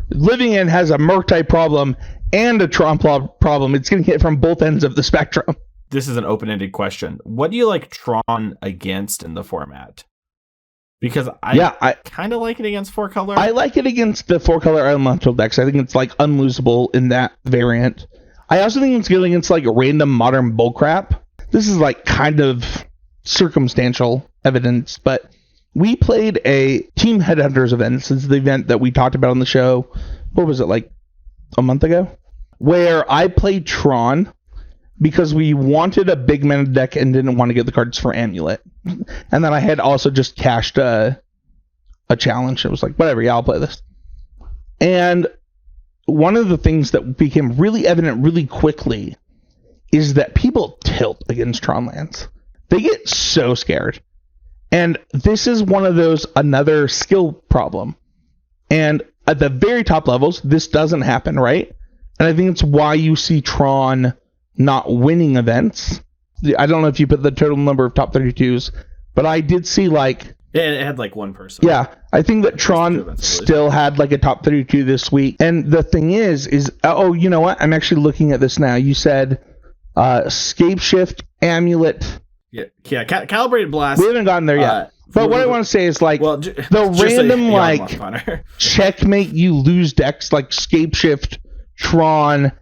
Living End has a Murktide problem and a Tron problem. It's going to hit from both ends of the spectrum. This is an open-ended question. What do you like Tron against in the format? Because I kind of like it against 4-color. I like it against the 4-color elemental decks. I think it's like unlosable in that variant. I also think it's good against like random modern bullcrap. This is like kind of circumstantial evidence, but we played a Team Headhunters event. This is the event that we talked about on the show. What was it, like a month ago? Where I played Tron because we wanted a big mana deck and didn't want to get the cards for Amulet. And then I had also just cashed a challenge. It was like, whatever, yeah, I'll play this. And one of the things that became really evident really quickly is that people tilt against Tron lands. They get so scared. And this is one of those, another skill problem. And at the very top levels, this doesn't happen, right? And I think it's why you see Tron not winning events. I don't know if you put the total number of top 32s, but I did see like... It had like one person. Yeah, I think that Tron still had like a top 32 this week. And the thing is, oh, you know what? I'm actually looking at this now. You said Scape Shift, Amulet... Yeah, Calibrated Blast. We haven't gotten there yet. But what I want to say is, like, the random, like, checkmate you lose decks, like Scape Shift, Tron.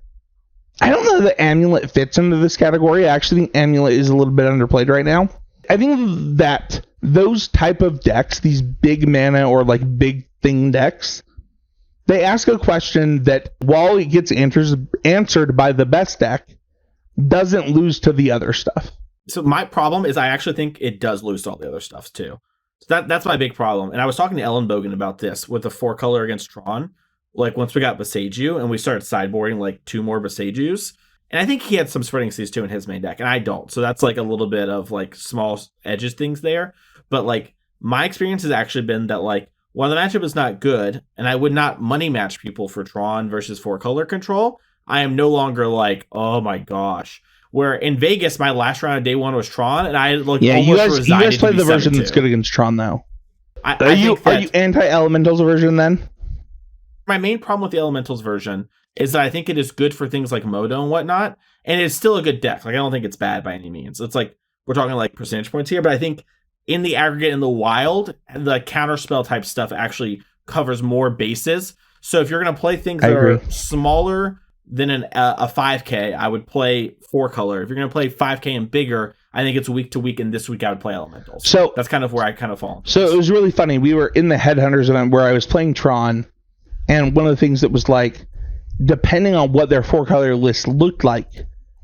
I don't know that Amulet fits into this category. I actually think Amulet is a little bit underplayed right now. I think that those type of decks, these big mana or, like, big thing decks, they ask a question that, while it gets answered by the best deck, doesn't lose to the other stuff. So my problem is I actually think it does lose to all the other stuff too. So that's my big problem. And I was talking to Ellen Bogan about this with the 4-color against Tron. Like once we got Boseiju and we started sideboarding like 2 more Boseijus. And I think he had some Spreading Seas too in his main deck, and I don't. So that's like a little bit of like small edges things there. But like my experience has actually been that like while the matchup is not good, and I would not money match people for Tron versus 4-color control, I am no longer like, oh my gosh. Where in Vegas, my last round of day 1 was Tron, and I like you guys played the version that's good against Tron though. Are you anti-Elementals version then? My main problem with the Elementals version is that I think it is good for things like Modo and whatnot, and it's still a good deck. Like I don't think it's bad by any means. It's like we're talking like percentage points here, but I think in the aggregate in the wild, the counterspell type stuff actually covers more bases. So if you're gonna play things that are smaller than a 5K, I would play 4-color. If you're going to play 5K and bigger, I think it's week to week, and this week I would play Elementals. So that's kind of where I kind of fall. So it was really funny. We were in the Headhunters event where I was playing Tron, and one of the things that was like, depending on what their 4-color list looked like,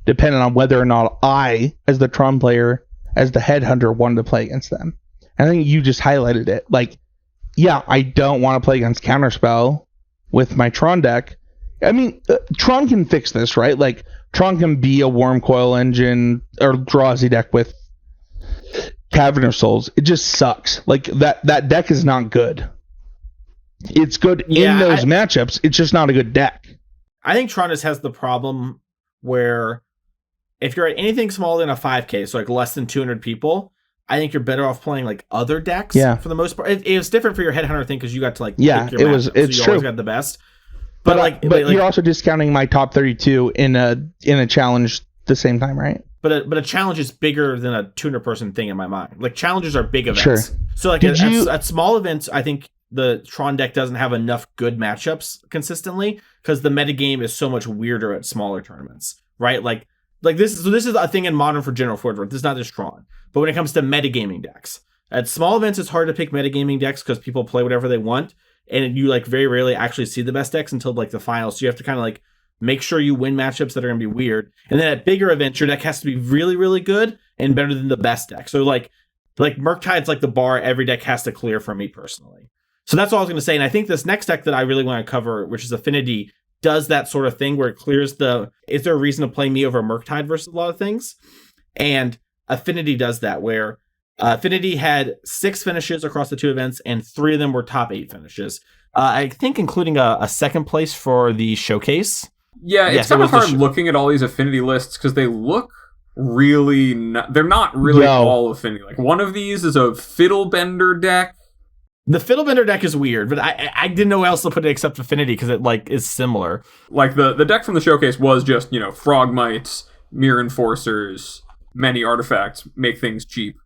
depending on whether or not I, as the Tron player, as the Headhunter, wanted to play against them. And I think you just highlighted it. Like, yeah, I don't want to play against Counterspell with my Tron deck. I mean, Tron can fix this, right? Like, Tron can be a Worm Coil engine or Drazi deck with Cavern of Souls. It just sucks. Like, that deck is not good. It's good in those matchups. It's just not a good deck. I think Tron just has the problem where if you're at anything smaller than a 5K, so like less than 200 people, I think you're better off playing like other decks for the most part. It was different for your Headhunter thing because you got to like pick your matchup, it's so you true. always got the best. But you're also discounting my top 32 in a challenge at the same time, right? But a challenge is bigger than a 200-person thing in my mind. Like challenges are big events. Sure. So like at small events, I think the Tron deck doesn't have enough good matchups consistently because the metagame is so much weirder at smaller tournaments, right? Like this is a thing in Modern for General Ford. This is not just Tron. But when it comes to metagaming decks, at small events, it's hard to pick metagaming decks because people play whatever they want. And you like very rarely actually see the best decks until like the finals. So you have to kind of like make sure you win matchups that are going to be weird. And then at bigger events, your deck has to be really, really good and better than the best deck. So like Murktide's like the bar every deck has to clear for me personally. So that's all I was going to say. And I think this next deck that I really want to cover, which is Affinity, does that sort of thing where it clears is there a reason to play me over Murktide versus a lot of things? And Affinity does that where Affinity had 6 finishes across the 2 events, and 3 of them were top 8 finishes. I think including a second place for the showcase. Yeah, it's kind of hard looking at all these Affinity lists because they look really... they're not really all Affinity. Like, one of these is a Fiddlebender deck. The Fiddlebender deck is weird, but I didn't know where else to put it except Affinity because it like is similar. Like, the deck from the showcase was just, Frogmites, Mirror Enforcers, many artifacts, make things cheap.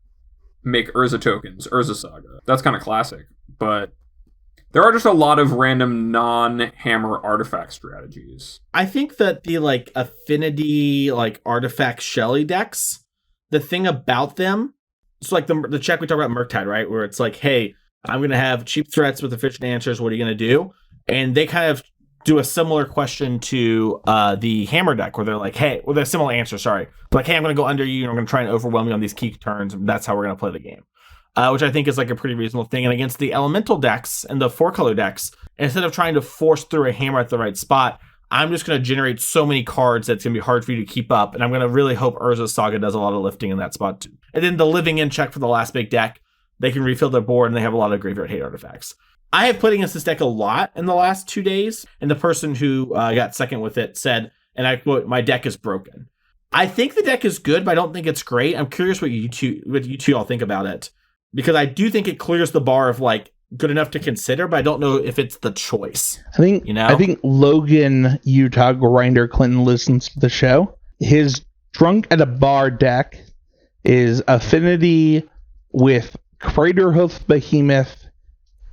Make Urza tokens, Urza Saga. That's kind of classic. But there are just a lot of random non-hammer artifact strategies. I think that the like Affinity like artifact Shelly decks, the thing about them, it's like the check we talked about Murktide, right? Where it's like, hey, I'm going to have cheap threats with efficient answers. What are you going to do? And they kind of do a similar question to the Hammer deck where they're like, hey, well, they're similar answers, sorry. But like, hey, I'm going to go under you and I'm going to try and overwhelm you on these key turns. And that's how we're going to play the game. which I think is like a pretty reasonable thing. And against the elemental decks and the 4-color decks, instead of trying to force through a hammer at the right spot, I'm just going to generate so many cards that it's going to be hard for you to keep up. And I'm going to really hope Urza's Saga does a lot of lifting in that spot too. And then the living in check for the last big deck. They can refill their board and they have a lot of graveyard hate artifacts. I have played against this deck a lot in the last 2 days. And the person who got second with it said, and I quote, "My deck is broken." I think the deck is good, but I don't think it's great. I'm curious what you two all think about it. Because I do think it clears the bar of like, good enough to consider, but I don't know if it's the choice. I think Logan Utah Grinder Clinton listens to the show. His Drunk at a Bar deck is Affinity with Craterhoof Behemoth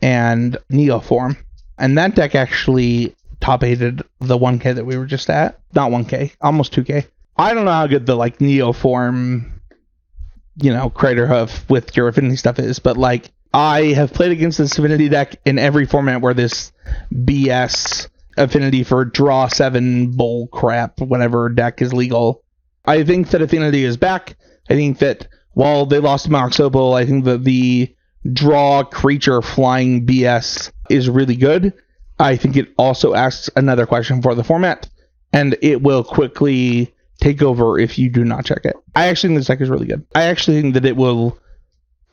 and Neoform. And that deck actually top 8'd the 1K that we were just at. Not 1K, almost 2K. I don't know how good the like Neoform, Craterhoof with your Affinity stuff is, but like I have played against this Affinity deck in every format where this BS Affinity for draw 7 bull crap, whatever deck is legal. I think that Affinity is back. I think that while they lost Mox Opal, I think that the draw creature flying BS is really good. I think it also asks another question for the format, and it will quickly take over if you do not check it. I actually think this deck is really good. I actually think that it will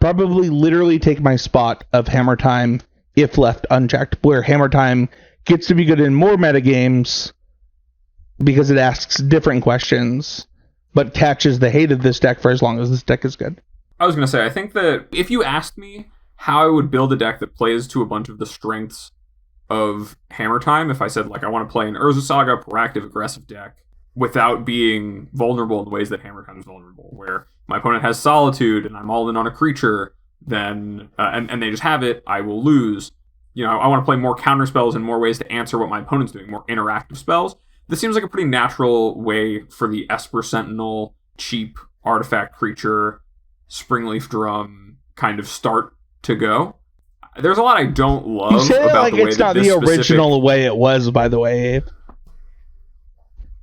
probably literally take my spot of Hammer Time if left unchecked, where Hammer Time gets to be good in more metagames because it asks different questions, but catches the hate of this deck for as long as this deck is good. I was going to say, I think that if you asked me how I would build a deck that plays to a bunch of the strengths of Hammer Time, if I said, like, I want to play an Urza Saga proactive aggressive deck without being vulnerable in the ways that Hammer Time is vulnerable, where my opponent has Solitude and I'm all in on a creature, then and they just have it, I will lose. I want to play more counter spells and more ways to answer what my opponent's doing, more interactive spells. This seems like a pretty natural way for the Esper Sentinel, cheap artifact creature, Springleaf Drum kind of start to go. There's a lot I don't love you say about like the way it's that not this the original way it was, by the way, Abe.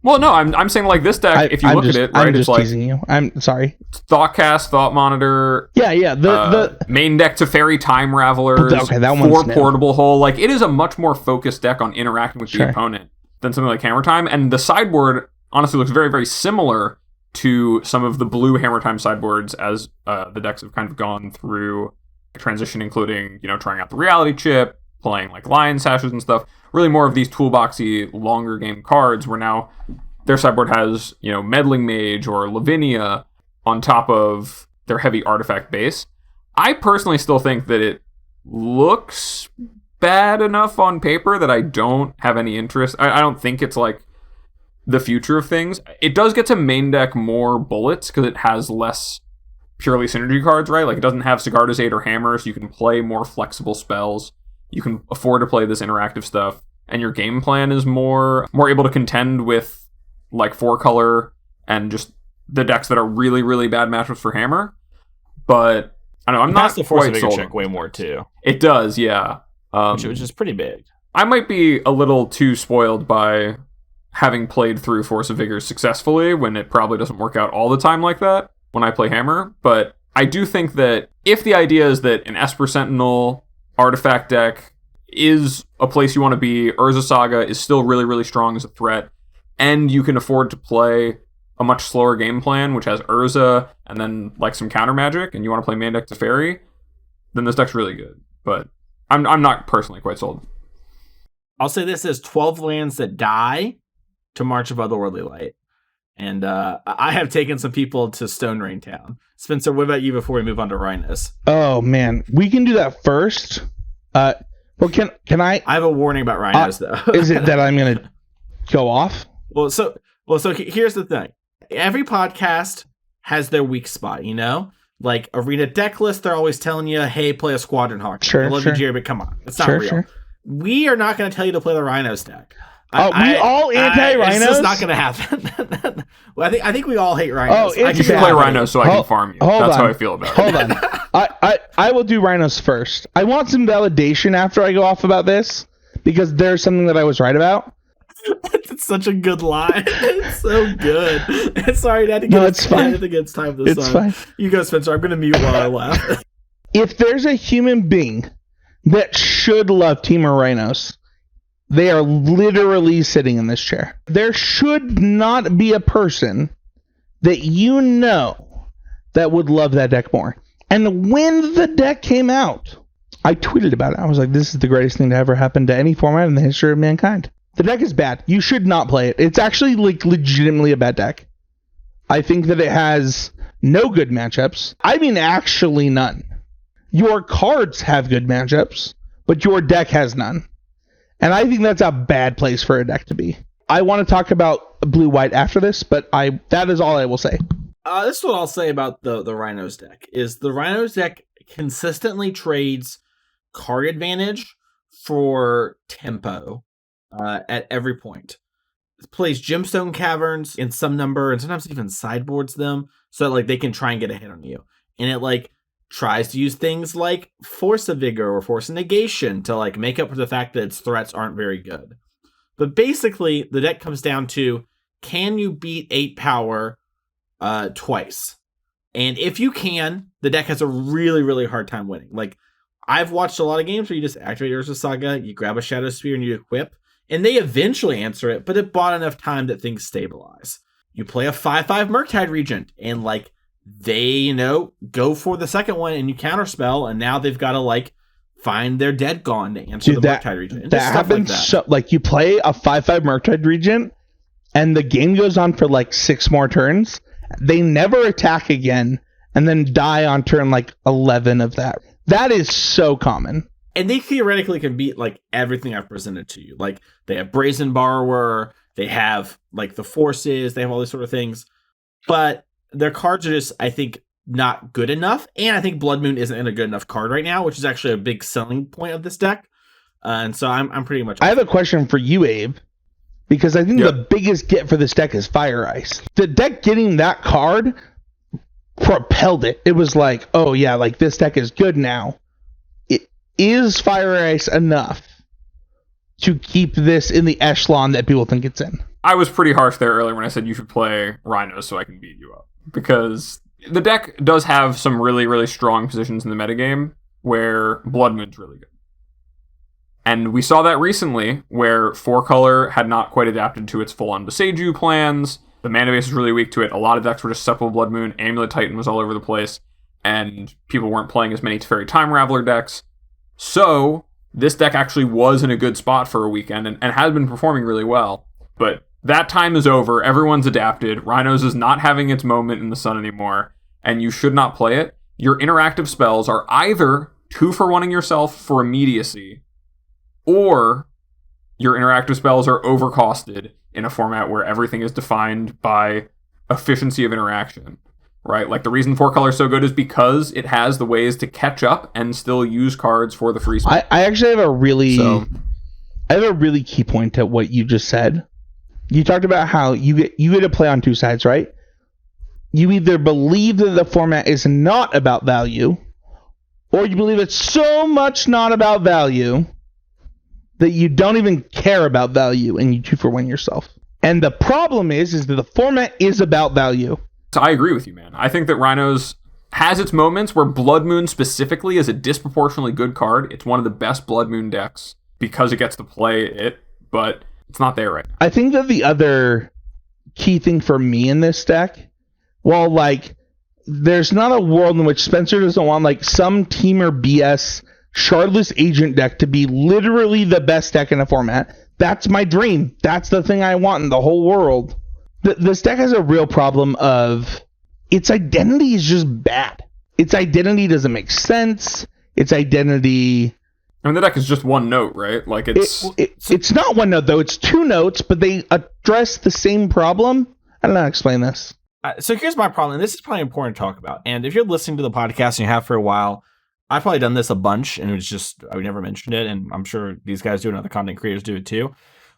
Well, no, I'm saying like this deck, if you look at it, right, it's like teasing you. I'm sorry. Thoughtcast, Thought Monitor. Yeah. The main deck Teferi Time Ravelers. Okay, that one's 4 new. Portable Hole. Like, it is a much more focused deck on interacting with the opponent than something like Hammer Time. And the sideboard honestly looks very, very similar to some of the blue Hammer Time sideboards as the decks have kind of gone through transition, including trying out the Reality Chip, playing like Lion Sashes and stuff. Really more of these toolboxy, longer game cards where now their sideboard has, Meddling Mage or Lavinia on top of their heavy artifact base. I personally still think that it looks bad enough on paper that I don't have any interest. I don't think it's like the future of things. It does get to main deck more bullets because it has less purely synergy cards, right? Like, it doesn't have Sigarda's Aid or Hammer, so you can play more flexible spells. You can afford to play this interactive stuff, and your game plan is more able to contend with like 4-color and just the decks that are really, really bad matchups for Hammer. But I don't know, I'm not the Force of quite Vigor sold. check way more too. It does, yeah. Which is pretty big. I might be a little too spoiled by having played through Force of Vigor successfully when it probably doesn't work out all the time like that when I play Hammer. But I do think that if the idea is that an Esper Sentinel artifact deck is a place you want to be, Urza Saga is still really, really strong as a threat, and you can afford to play a much slower game plan, which has Urza and then like some counter magic, and you want to play main deck Teferi, then this deck's really good. But I'm not personally quite sold. I'll say this is 12 lands that die to March of Otherworldly Light. And I have taken some people to Stone Rain Town. Spencer, what about you before we move on to Rhinos? Oh, man. We can do that first. Well, can I? I have a warning about Rhinos, though. Is it that I'm going to go off? Well, so here's the thing. Every podcast has their weak spot, Like Arena deck list, they're always telling you, hey, play a Squadron Hawk. Sure, I love you, Jerry, but come on. It's not real. Sure. We are not going to tell you to play the Rhinos deck. We all anti-Rhinos? It's just not going to happen. Well, I think we all hate Rhinos. I can play Rhinos so I can farm you. That's how I feel about it. Hold on. I will do Rhinos first. I want some validation after I go off about this, because there's something that I was right about. It's such a good line. It's so good. Sorry, I had to get it's fine. I think it's time this It's fine. You go, Spencer. I'm going to mute while I laugh. If there's a human being that should love Temur Rhinos, they are literally sitting in this chair. There should not be a person that you know that would love that deck more. And when the deck came out, I tweeted about it. I was like, this is the greatest thing to ever happen to any format in the history of mankind. The deck is bad. You should not play it. It's actually like legitimately a bad deck. I think that it has no good matchups. I mean, actually none. Your cards have good matchups, but your deck has none. And I think that's a bad place for a deck to be. I want to talk about blue-white after this, but that is all I will say. This is what I'll say about the Rhinos deck. Is the Rhinos deck consistently trades card advantage for tempo at every point. It plays Gemstone Caverns in some number, and sometimes even sideboards them, so like they can try and get a hit on you. And it like tries to use things like Force of Vigor or Force of Negation to like make up for the fact that its threats aren't very good. But basically, the deck comes down to, can you beat 8 power twice? And if you can, the deck has a really, really hard time winning. Like, I've watched a lot of games where you just activate Urza Saga, you grab a Shadow Spear, and you equip, and they eventually answer it, but it bought enough time that things stabilize. You play a 5/5 Murktide Regent, and like, they, go for the second one, and you counterspell, and now they've got to like find their dead gone to answer the Murktide Regent. That happens so, like, you play a 5/5 Murktide Regent, and the game goes on for like 6 more turns. They never attack again, and then die on turn like 11 of that. That is so common. And they theoretically can beat like everything I've presented to you. Like, they have Brazen Borrower, they have like the Forces, they have all these sort of things. But their cards are just, I think, not good enough. And I think Blood Moon isn't a good enough card right now, which is actually a big selling point of this deck. And so I'm pretty much... I have a question for you, Abe. Because I think the biggest get for this deck is Fire Ice. The deck getting that card propelled it. It was like, oh yeah, like this deck is good now. Is Fire Ice enough to keep this in the echelon that people think it's in? I was pretty harsh there earlier when I said you should play Rhinos so I can beat you up. Because the deck does have some really, really strong positions in the metagame where Blood Moon's really good. And we saw that recently where 4-color had not quite adapted to its full-on Boseiju plans. The mana base was really weak to it. A lot of decks were just Sepulchral Blood Moon. Amulet Titan was all over the place. And people weren't playing as many Teferi Time Raveler decks. So this deck actually was in a good spot for a weekend and has been performing really well. But that time is over. Everyone's adapted. Rhinos is not having its moment in the sun anymore. And you should not play it. Your interactive spells are either 2-for-1ing yourself for immediacy, or your interactive spells are overcosted in a format where everything is defined by efficiency of interaction, right? Like, the reason 4-color is so good is because it has the ways to catch up and still use cards for the free spell. I actually have a really key point to what you just said. You talked about how you get to play on 2 sides, right? You either believe that the format is not about value, or you believe it's so much not about value that you don't even care about value and you 2-for-1 yourself. And the problem is that the format is about value. So I agree with you, man. I think that Rhinos has its moments where Blood Moon specifically is a disproportionately good card. It's one of the best Blood Moon decks because it gets to play it, but it's not there right now. I think that the other key thing for me in this deck, well, like, there's not a world in which Spencer doesn't want like some Temur BS Shardless Agent deck to be literally the best deck in a format. That's my dream. That's the thing I want in the whole world. This deck has a real problem of its identity is just bad. Its identity doesn't make sense. Its identity... I mean, the deck is just 1 note, right? Like, it's not 1 note, though. It's 2 notes, but they address the same problem. I don't know how to explain this. So here's my problem, and this is probably important to talk about. And if you're listening to the podcast and you have for a while, I've probably done this a bunch, and it was just, I never mentioned it, and I'm sure these guys do it, and other content creators do it too.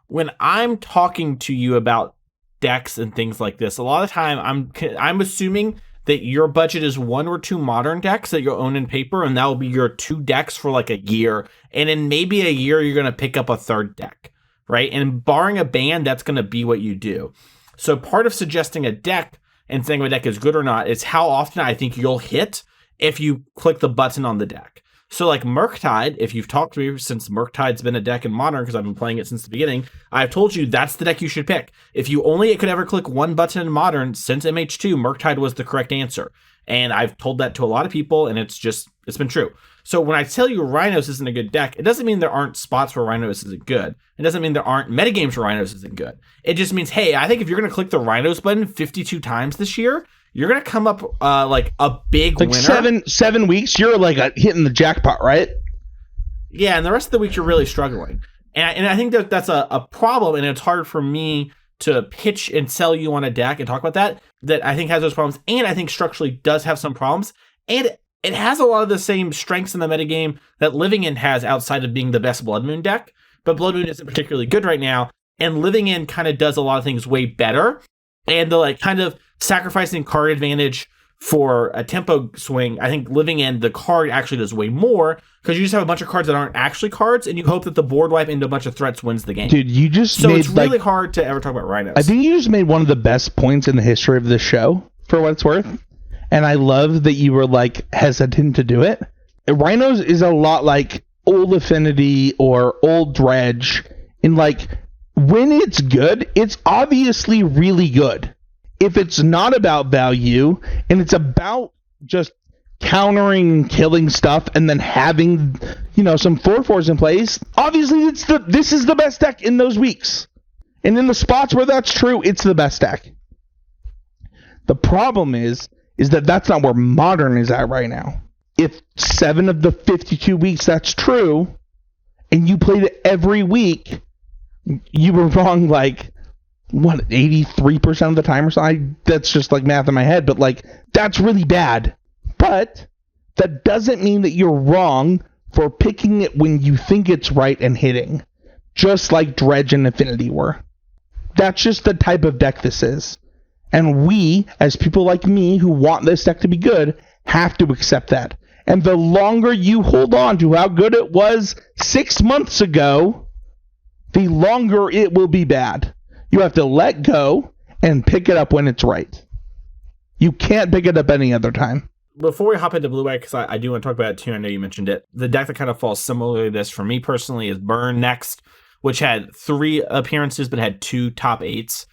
When I'm talking to you about decks and things like this, a lot of the time I'm assuming that your budget is 1 or 2 modern decks that you'll own in paper, and that will be your 2 decks for like a year. And in maybe a year, you're going to pick up a 3rd deck, right? And barring a ban, that's going to be what you do. So part of suggesting a deck and saying if a deck is good or not is how often I think you'll hit if you click the button on the deck. So like Murktide, if you've talked to me since Murktide's been a deck in Modern, because I've been playing it since the beginning, I've told you that's the deck you should pick. If you only could ever click one button in Modern since MH2, Murktide was the correct answer. And I've told that to a lot of people, and it's been true. So when I tell you Rhinos isn't a good deck, it doesn't mean there aren't spots where Rhinos isn't good. It doesn't mean there aren't metagames where Rhinos isn't good. It just means, hey, I think if you're going to click the Rhinos button 52 times this year, you're going to come up like a big like winner. 7 weeks, you're like hitting the jackpot, right? Yeah, and the rest of the week you're really struggling. And I think that's a problem, and it's hard for me to pitch and sell you on a deck and talk about that I think has those problems, and I think structurally does have some problems, and it has a lot of the same strengths in the metagame that Living In has outside of being the best Blood Moon deck, but Blood Moon isn't particularly good right now, and Living In kind of does a lot of things way better, and the like kind of sacrificing card advantage for a tempo swing, I think Living In, the card actually does way more, because you just have a bunch of cards that aren't actually cards, and you hope that the board wipe into a bunch of threats wins the game. Dude, you just so made, it's really hard to ever talk about Rhinos. I think you just made one of the best points in the history of this show, for what it's worth. And I love that you were like hesitant to do it. Rhinos is a lot like Old Affinity or Old Dredge. And like, when it's good, it's obviously really good. If it's not about value and it's about just countering and killing stuff and then having, some 4/4s in place, obviously this is the best deck in those weeks. And in the spots where that's true, it's the best deck. The problem is that that's not where Modern is at right now. If 7 of the 52 weeks that's true, and you played it every week, you were wrong like, 83% of the time or something? That's just like math in my head, but like, that's really bad. But that doesn't mean that you're wrong for picking it when you think it's right and hitting. Just like Dredge and Affinity were. That's just the type of deck this is. And we, as people like me who want this deck to be good, have to accept that. And the longer you hold on to how good it was 6 months ago, the longer it will be bad. You have to let go and pick it up when it's right. You can't pick it up any other time. Before we hop into Blue White, because I do want to talk about it too, I know you mentioned it. The deck that kind of falls similarly to this for me personally is Burn next, which had 3 appearances but had 2 top 8s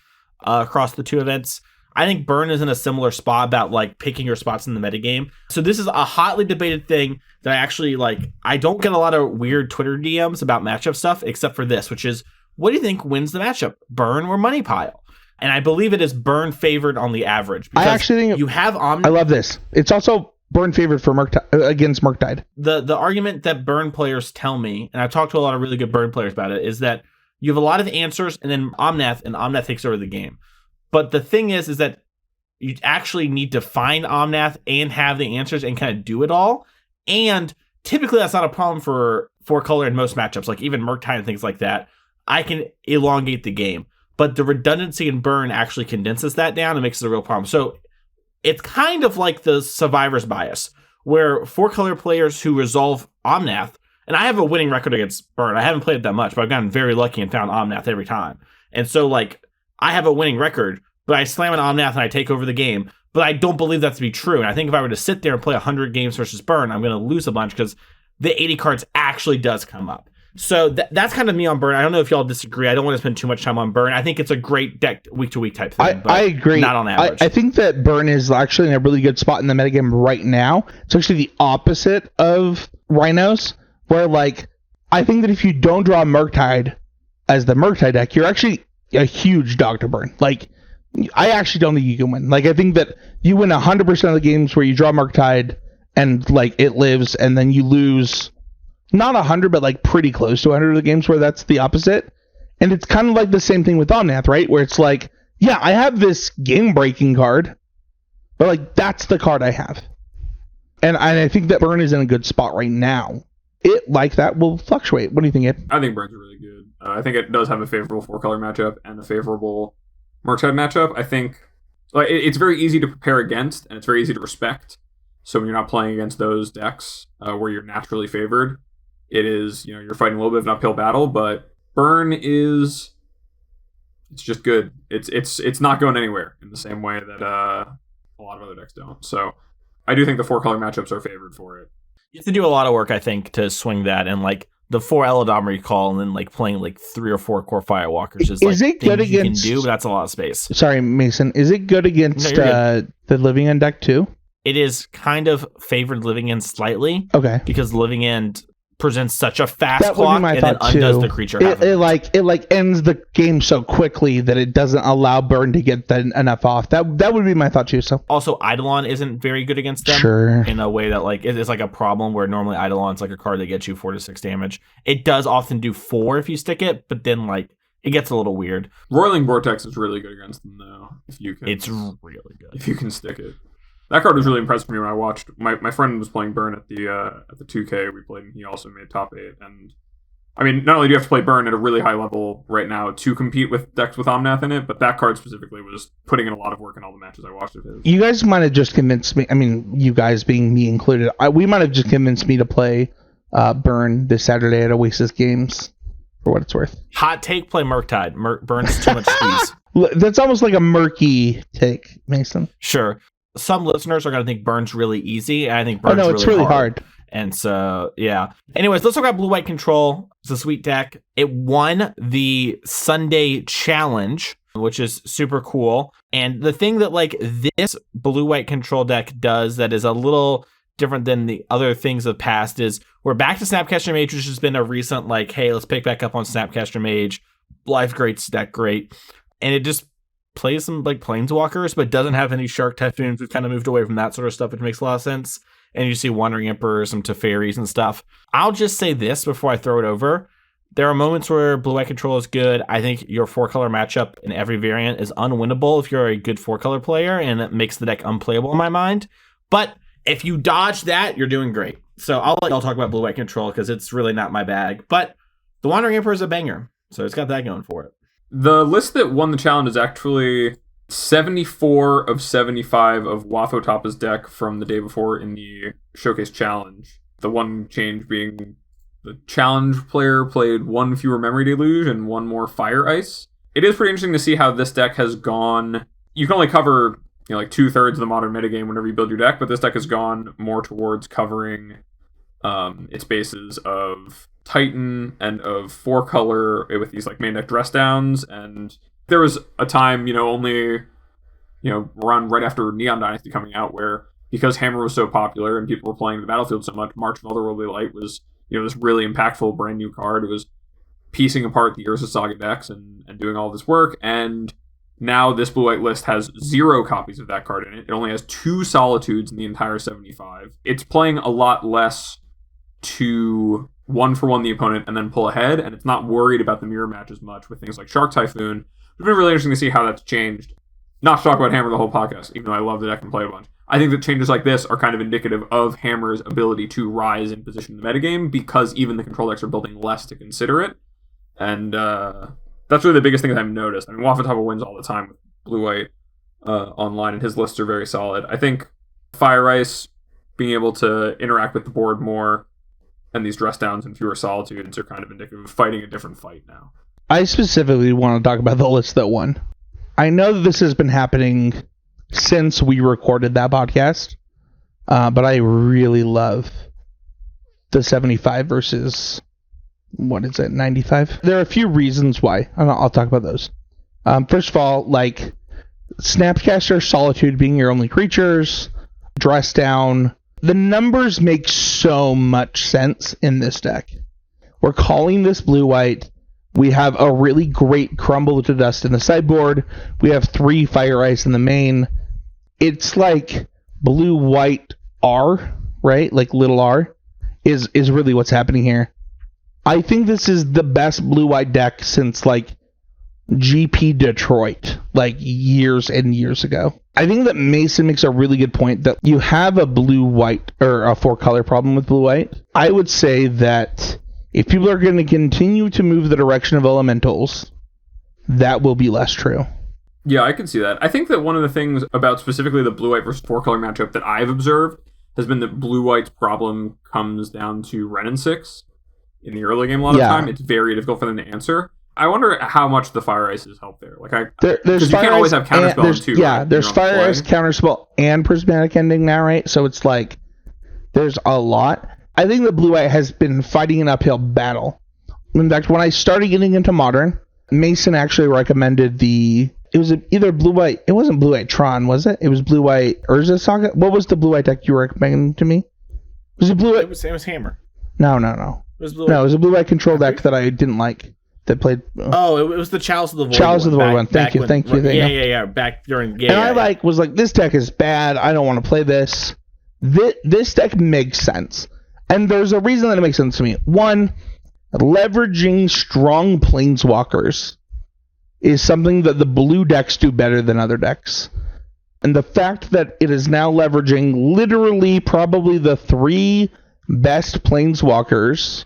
across the 2 events. I think Burn is in a similar spot about like picking your spots in the metagame. So this is a hotly debated thing that I actually like. I don't get a lot of weird Twitter DMs about matchup stuff except for this, which is, what do you think wins the matchup, Burn or Money Pile? And I believe it is Burn favored on the average. I actually think you have I love this. It's also Burn favored for against Murktide. The argument that Burn players tell me, and I've talked to a lot of really good Burn players about it, is that you have a lot of answers and then Omnath takes over the game. But the thing is that you actually need to find Omnath and have the answers and kind of do it all. And typically that's not a problem for 4-color in most matchups, like even Murktide and things like that. I can elongate the game. But the redundancy in Burn actually condenses that down and makes it a real problem. So it's kind of like the survivor's bias, where 4-color players who resolve Omnath, and I have a winning record against Burn. I haven't played it that much, but I've gotten very lucky and found Omnath every time. And so, like, I have a winning record, but I slam an Omnath and I take over the game. But I don't believe that to be true. And I think if I were to sit there and play 100 games versus Burn, I'm going to lose a bunch because the 80 cards actually does come up. So that's kind of me on Burn. I don't know if y'all disagree. I don't want to spend too much time on Burn. I think it's a great deck week-to-week type thing. I agree. Not on average. I think that Burn is actually in a really good spot in the metagame right now. It's actually the opposite of Rhinos, where, like, I think that if you don't draw Murktide as the Murktide deck, you're actually a huge dog to Burn. Like, I actually don't think you can win. Like, I think that you win 100% of the games where you draw Murktide and, like, it lives, and then you lose not 100, but, like, pretty close to 100 of the games where that's the opposite. And it's kind of like the same thing with Omnath, right? Where it's like, yeah, I have this game-breaking card, but, like, that's the card I have. And I think that Burn is in a good spot right now. It, like that, will fluctuate. What do you think, Ed? I think Burn's really good. I think it does have a favorable 4-color matchup and a favorable Murktide matchup. I think it's very easy to prepare against, and it's very easy to respect. So when you're not playing against those decks where you're naturally favored, it is, you're fighting a little bit of an uphill battle, but Burn it's just good. It's not going anywhere in the same way that a lot of other decks don't. So I do think the 4-color matchups are favored for it. You have to do a lot of work, I think, to swing that, and like the 4 Eladom recall, and then like playing like 3 or 4 core Firewalkers is like it good things you against? can do, but that's a lot of space. Sorry, Mason. Is it good against No, you're the Living End deck too? It is kind of favored Living End slightly Okay. because Living End presents such a fast That would be clock my and then thought, undoes too. the creature. It like ends the game so quickly that it doesn't allow Burn to get enough off. That would be my thought too. So Also, Eidolon isn't very good against them. sure. In a way that like it is like a problem where normally Eidolon's like a card that gets you 4 to 6 damage. It does often do 4 if you stick it, but then like it gets a little weird. Roiling Vortex is really good against them, though. If you can, It's really good. if you can stick it. That card was really impressive for me when I watched. My friend was playing Burn at the 2K we played, and he also made top 8. And I mean, not only do you have to play Burn at a really high level right now to compete with decks with Omnath in it, but that card specifically was putting in a lot of work in all the matches I watched of his. You guys might have just convinced me. I mean, you guys being me included, we might have just convinced me to play Burn this Saturday at Oasis Games, for what it's worth. Hot take: play Murktide. Burns too much squeeze. That's almost like a murky take, Mason. Sure. Some listeners are going to think Burns really easy. And I think Burns It's really hard. And so, yeah. Anyways, let's talk about Blue-White Control. It's a sweet deck. It won the Sunday Challenge, which is super cool. And the thing that like this Blue-White Control deck does that is a little different than the other things of past is we're back to Snapcaster Mage, which has been a recent like, hey, let's pick back up on Snapcaster Mage. Life Great's deck great. And it just plays some like Planeswalkers, but doesn't have any Shark Typhoons. We've kind of moved away from that sort of stuff, which makes a lot of sense. And you see Wandering Emperor, some Teferis and stuff. I'll just say this before I throw it over. There are moments where Blue-White Control is good. I think your 4-color matchup in every variant is unwinnable if you're a good 4-color player, and it makes the deck unplayable in my mind. But if you dodge that, you're doing great. So I'll let y'all talk about Blue-White Control because it's really not my bag. But the Wandering Emperor is a banger, so it's got that going for it. The list that won the challenge is actually 74 of 75 of Wafotapa's deck from the day before in the Showcase Challenge. The one change being the challenge player played 1 fewer Memory Deluge and 1 more Fire Ice. It is pretty interesting to see how this deck has gone. You can only cover like 2/3 of the modern metagame whenever you build your deck, but this deck has gone more towards covering its bases of Titan and of 4-color with these like main deck dress downs. And there was a time, only around right after Neon Dynasty coming out, where because Hammer was so popular and people were playing the battlefield so much, March of Otherworldly Light was this really impactful brand new card. It was piecing apart the Urza Saga decks and doing all this work. And now this Blue-White list has 0 copies of that card in it. It only has 2 Solitudes in the entire 75. It's playing a lot less to 1-for-1 the opponent and then pull ahead, and it's not worried about the mirror match as much with things like Shark Typhoon. It's been really interesting to see how that's changed. Not to talk about Hammer the whole podcast, even though I love the deck and play a bunch. I think that changes like this are kind of indicative of Hammer's ability to rise in position in the metagame, because even the control decks are building less to consider it. And that's really the biggest thing that I've noticed. I mean, Wafatapa wins all the time with Blue-White online, and his lists are very solid. I think Fire Ice being able to interact with the board more and these dress downs and fewer Solitudes are kind of indicative of fighting a different fight now. I specifically want to talk about the list that won. I know that this has been happening since we recorded that podcast, but I really love the 75 versus, 95? There are a few reasons why, and I'll talk about those. First of all, like Snapcaster Solitude being your only creatures, dress down, the numbers make so much sense in this deck. We're calling this Blue-White. We have a really great Crumble to Dust in the sideboard. We have 3 Fire Ice in the main. It's like Blue-White R, right? Like little r is really what's happening here. I think this is the best Blue-White deck since like GP Detroit, like years and years ago. I think that Mason makes a really good point that you have a Blue-White or a 4-color problem with Blue-White. I would say that if people are going to continue to move the direction of elementals, that will be less true. Yeah, I can see that. I think that one of the things about specifically the Blue-White versus 4-color matchup that I've observed has been that Blue-White's problem comes down to Ren and 6. In the early game a lot of time, it's very difficult for them to answer. I wonder how much the Fire Ices help there. Like there's you can't always have counterspell in 2. Yeah, right? there's Fire Ice, counterspell, and prismatic ending now, right? So it's like there's a lot. I think the blue white has been fighting an uphill battle. In fact, when I started getting into Modern, Mason actually recommended it was either blue white. It wasn't blue white Tron, was it? It was blue white Urza Saga. What was the blue white deck you were recommending to me? Was it blue white? It was Hammer. No. It was blue No, it was a blue white control deck that I didn't like. That played. Oh, it was the Chalice of the Void. Chalice of the Void one. Thank you. Yeah. Back during. Yeah, and I was like, this deck is bad. I don't want to play this. This deck makes sense, and there's a reason that it makes sense to me. One, leveraging strong planeswalkers is something that the blue decks do better than other decks. And the fact that it is now leveraging literally probably the 3 best planeswalkers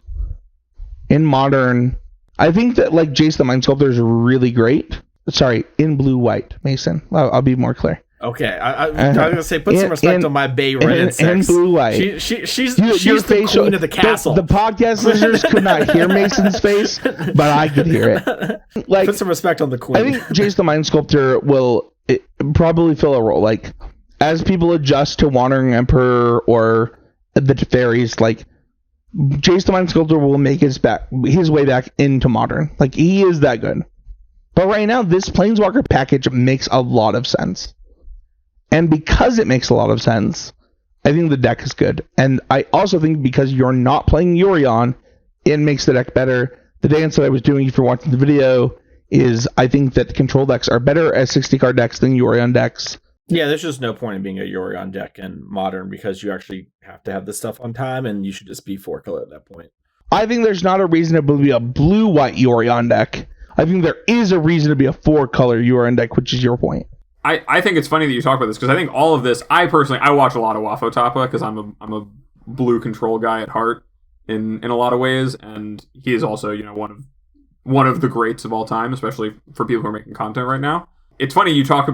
in Modern, I think that like Jace the Mind Sculptor is really great. Sorry, in blue-white, Mason. I'll be more clear. Okay, I was going to say, put some respect on my Bay Red and Six. And blue-white. She's the queen of the castle. The podcast listeners could not hear Mason's face, but I could hear it. Like, put some respect on the queen. I think Jace the Mind Sculptor will probably fill a role. Like, as people adjust to Wandering Emperor or the Teferis, like, Jace the Mind Sculptor will make his way back into Modern. Like, he is that good. But right now, this Planeswalker package makes a lot of sense. And because it makes a lot of sense, I think the deck is good. And I also think because you're not playing Yorion, it makes the deck better. The dance that I was doing, if you're watching the video, is I think that control decks are better as 60-card decks than Yorion decks. Yeah, there's just no point in being a Yorion deck in Modern because you actually have to have this stuff on time, and you should just be 4-color at that point. I think there's not a reason to be a blue-white Yorion deck. I think there is a reason to be a 4-color Yorion deck, which is your point. I think it's funny that you talk about this because I think all of this. I watch a lot of Wafo Tapa because I'm a blue control guy at heart in a lot of ways, and he is also one of the greats of all time, especially for people who are making content right now. It's funny you talked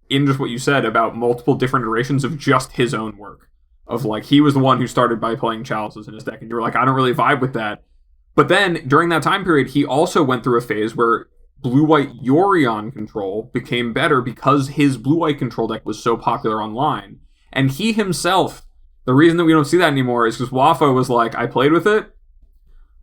in just what you said about multiple different iterations of just his own work. Of like he was the one who started by playing chalices in his deck, and you were like, I don't really vibe with that. But then during that time period, he also went through a phase where blue-white Yorion control became better because his blue-white control deck was so popular online. And he himself, the reason that we don't see that anymore is because Wafo was like, I played with it.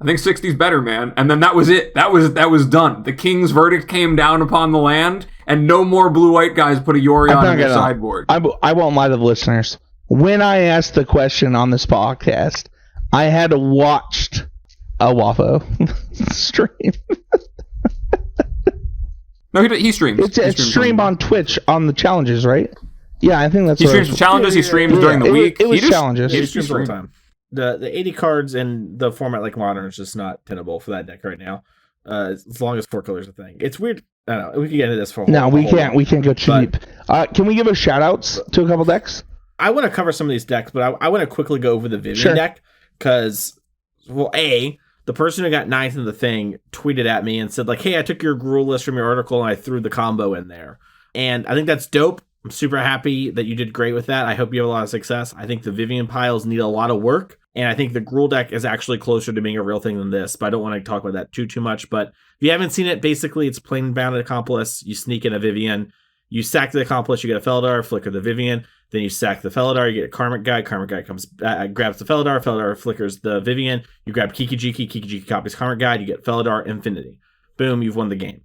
I think 60's better, man. And then that was it. That was done. The king's verdict came down upon the land, and no more blue-white guys put a Yorion in their sideboard. I won't lie to the listeners. When I asked the question on this podcast, I had watched a Wafo stream. No, he streams. It's streamed on Twitch on the challenges, right? Yeah, I think that's. He streams challenges. He streams during the week. It was challenges. He streams all the time. The 80 cards in the format like Modern is just not tenable for that deck right now. As long as 4 colors a thing, it's weird. I don't know. We can get into this for. We can't. We can't go too deep. Can we give a shout outs to a couple decks? I want to cover some of these decks, but I want to quickly go over the Vivian deck because, well, the person who got 9th in the thing tweeted at me and said, like, hey, I took your Gruul list from your article and I threw the combo in there. And I think that's dope. I'm super happy that you did great with that. I hope you have a lot of success. I think the Vivian piles need a lot of work. And I think the Gruul deck is actually closer to being a real thing than this. But I don't want to talk about that too much. But if you haven't seen it, basically it's plain bounded Accomplice. You sneak in a Vivian. You sack the Accomplice, you get a Felidar, flicker the Vivian. Then you sack the Felidar, you get a Karmic Guy. Karmic Guy comes, grabs the Felidar. Felidar flickers the Vivian. You grab Kiki-Jiki. Kiki-Jiki copies Karmic Guy. You get Felidar Infinity. Boom, you've won the game.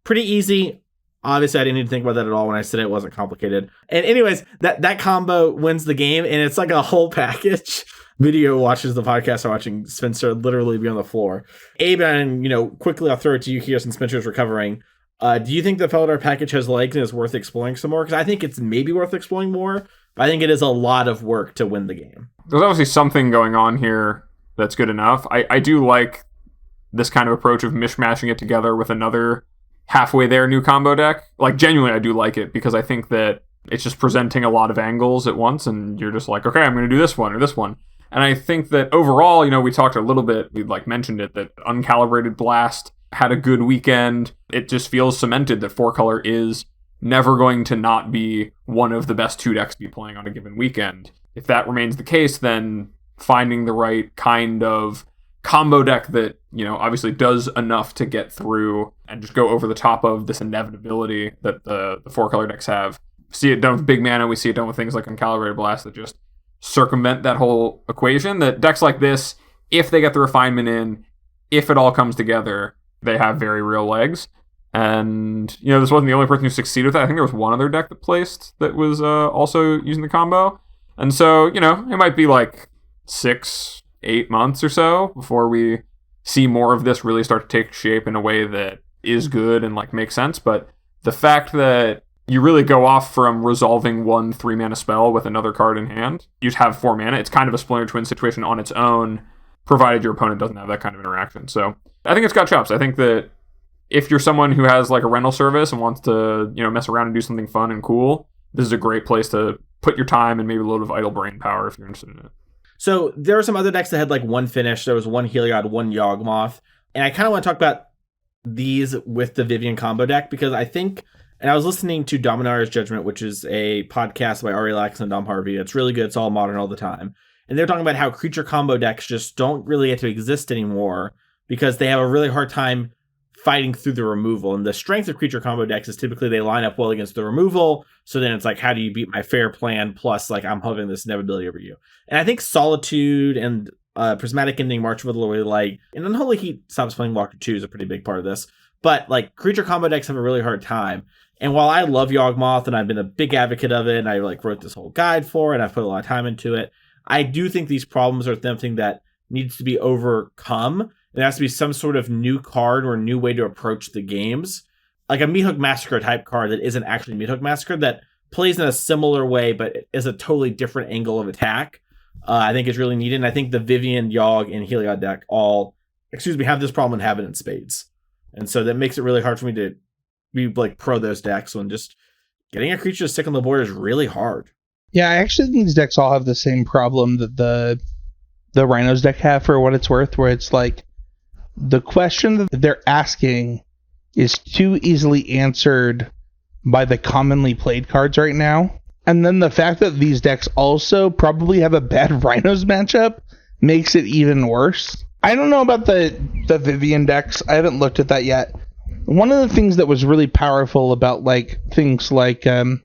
Pretty easy. Obviously, I didn't need to think about that at all when I said it wasn't complicated. And anyways, that combo wins the game, and it's like a whole package. Video watches the podcast are watching Spencer literally be on the floor. Abe, and quickly I'll throw it to you here since Spencer's recovering. Do you think the Felidar package has legs and is worth exploring some more? Because I think it's maybe worth exploring more, but I think it is a lot of work to win the game. There's obviously something going on here that's good enough. I do like this kind of approach of mishmashing it together with another halfway there new combo deck. Like, genuinely, I do like it because I think that it's just presenting a lot of angles at once, and you're just like, okay, I'm going to do this one or this one. And I think that overall, we talked a little bit, we mentioned it, that Uncalibrated Blast had a good weekend. It just feels cemented that 4-color is never going to not be one of the best 2 decks to be playing on a given weekend. If that remains the case, then finding the right kind of combo deck that, obviously does enough to get through and just go over the top of this inevitability that the 4-color decks have. See it done with big mana. We see it done with things like Uncalibrated Blast that just circumvent that whole equation. That decks like this, if they get the refinement in, if it all comes together, they have very real legs. And, this wasn't the only person who succeeded with that. I think there was one other deck that placed that was also using the combo. And so, it might be like 6-8 months or so before we see more of this really start to take shape in a way that is good and like makes sense. But the fact that you really go off from resolving one 3-mana spell with another card in hand, you have 4 mana. It's kind of a Splinter Twin situation on its own, provided your opponent doesn't have that kind of interaction. So I think it's got chops. I think that if you're someone who has like a rental service and wants to, mess around and do something fun and cool, this is a great place to put your time and maybe a little bit of idle brain power if you're interested in it. So there were some other decks that had like one finish. There was one Heliod, one Yawgmoth. And I kind of want to talk about these with the Vivian combo deck because I think, and I was listening to Dominar's Judgment, which is a podcast by Ari Lax and Dom Harvey. It's really good. It's all modern all the time. And they're talking about how creature combo decks just don't really get to exist anymore because they have a really hard time fighting through the removal. And the strength of creature combo decks is typically they line up well against the removal. So then it's like, how do you beat my fair plan? Plus, like, I'm hovering this inevitability over you. And I think Solitude and Prismatic Ending, March of the Lordly Light, and Unholy Heat stops playing Walker 2 is a pretty big part of this. But like creature combo decks have a really hard time. And while I love Yawgmoth and I've been a big advocate of it, and I like wrote this whole guide for it, and I've put a lot of time into it, I do think these problems are something that needs to be overcome. There has to be some sort of new card or new way to approach the games. Like a Meathook Massacre type card that isn't actually Meathook Massacre, that plays in a similar way, but is a totally different angle of attack. I think is really needed. And I think the Vivian, Yawg, and Heliod deck have this problem and have it in spades. And so that makes it really hard for me to be like pro those decks when just getting a creature to stick on the board is really hard. Yeah, I actually think these decks all have the same problem that the Rhinos deck have for what it's worth, where it's like the question that they're asking is too easily answered by the commonly played cards right now. And then the fact that these decks also probably have a bad Rhinos matchup makes it even worse. I don't know about the Vivian decks. I haven't looked at that yet. One of the things that was really powerful about like things like to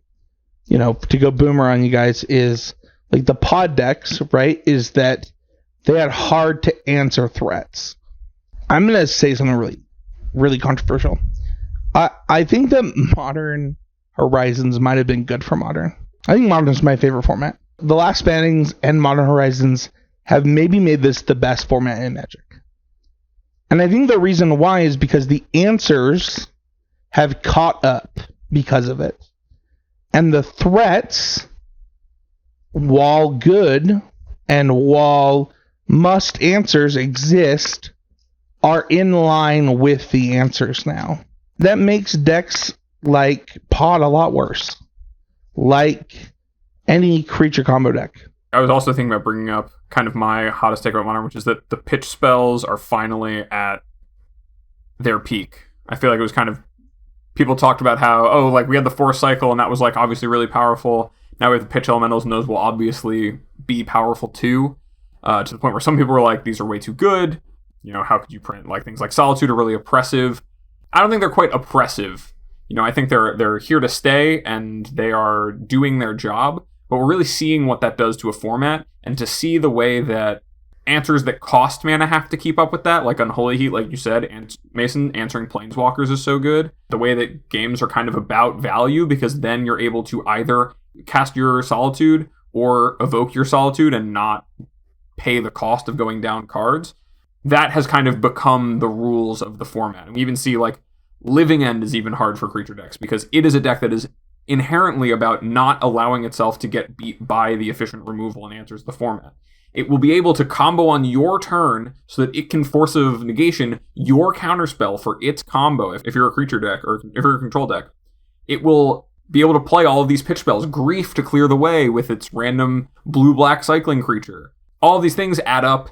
go boomer on you guys is like the pod decks, right? Is that they had hard to answer threats. I'm gonna say something really, really controversial. I think that Modern Horizons might have been good for Modern. I think Modern is my favorite format. The Last Standings and Modern Horizons have maybe made this the best format in Magic. And I think the reason why is because the answers have caught up because of it. And the threats, while good and while must answers exist, are in line with the answers now. That makes decks like Pod a lot worse. Like any creature combo deck. I was also thinking about bringing up kind of my hottest take about Modern, which is that the pitch spells are finally at their peak. I feel like it was kind of, people talked about how, we had the Force Cycle and that was like obviously really powerful. Now we have the pitch elementals and those will obviously be powerful too. To the point where some people were like, these are way too good. How could you print like things like Solitude are really oppressive? I don't think they're quite oppressive. I think they're here to stay and they are doing their job. But we're really seeing what that does to a format, and to see the way that answers that cost mana have to keep up with that, like Unholy Heat, like you said, and Mason, answering Planeswalkers is so good. The way that games are kind of about value, because then you're able to either cast your Solitude or evoke your Solitude and not pay the cost of going down cards. That has kind of become the rules of the format. And we even see like Living End is even hard for creature decks, because it is a deck that is inherently about not allowing itself to get beat by the efficient removal and answers of the format. It will be able to combo on your turn so that it can force of negation your counterspell for its combo. If you're a creature deck or if you're a control deck, it will be able to play all of these pitch spells. Grief to clear the way with its random blue-black cycling creature. All of these things add up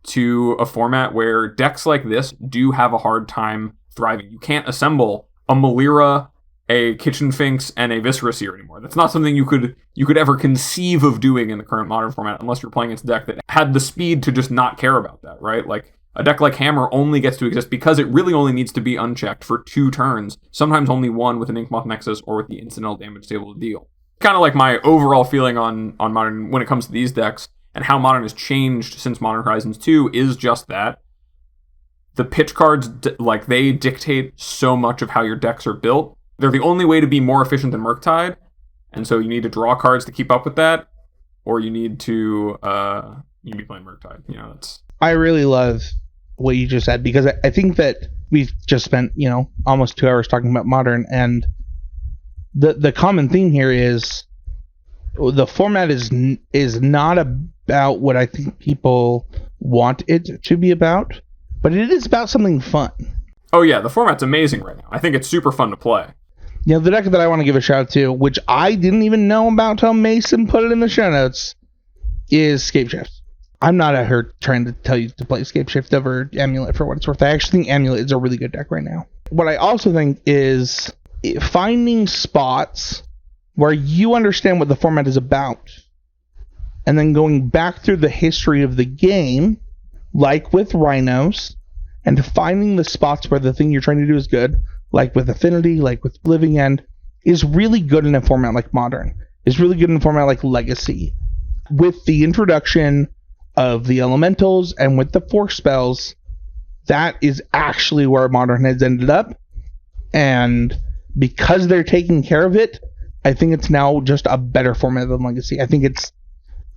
to a format where decks like this do have a hard time thriving. You can't assemble a Melira, a Kitchen Finks and a Viscera Seer anymore. That's not something you could ever conceive of doing in the current Modern format unless you're playing against a deck that had the speed to just not care about that, right? Like, a deck like Hammer only gets to exist because it really only needs to be unchecked for 2 turns, sometimes only 1 with an Inkmoth Nexus or with the incidental damage it's able to deal. Kind of like my overall feeling on Modern when it comes to these decks, and how Modern has changed since Modern Horizons 2 is just that. The pitch cards, they dictate so much of how your decks are built. They're the only way to be more efficient than Murktide, and so you need to draw cards to keep up with that, or you need to be playing Murktide. That's. I really love what you just said, because I think that we've just spent almost 2 hours talking about Modern, and the common theme here is the format is not about what I think people want it to be about, but it is about something fun. Oh yeah, the format's amazing right now. I think it's super fun to play. The deck that I want to give a shout out to, which I didn't even know about till Mason put it in the show notes, is Scapeshift. I'm not out here trying to tell you to play Scapeshift over Amulet for what it's worth. I actually think Amulet is a really good deck right now. What I also think is finding spots where you understand what the format is about, and then going back through the history of the game, like with Rhinos, and finding the spots where the thing you're trying to do is good, like with Affinity, like with Living End, is really good in a format like Modern. Is really good in a format like Legacy. With the introduction of the elementals and with the force spells, that is actually where Modern has ended up. And because they're taking care of it, I think it's now just a better format than Legacy. I think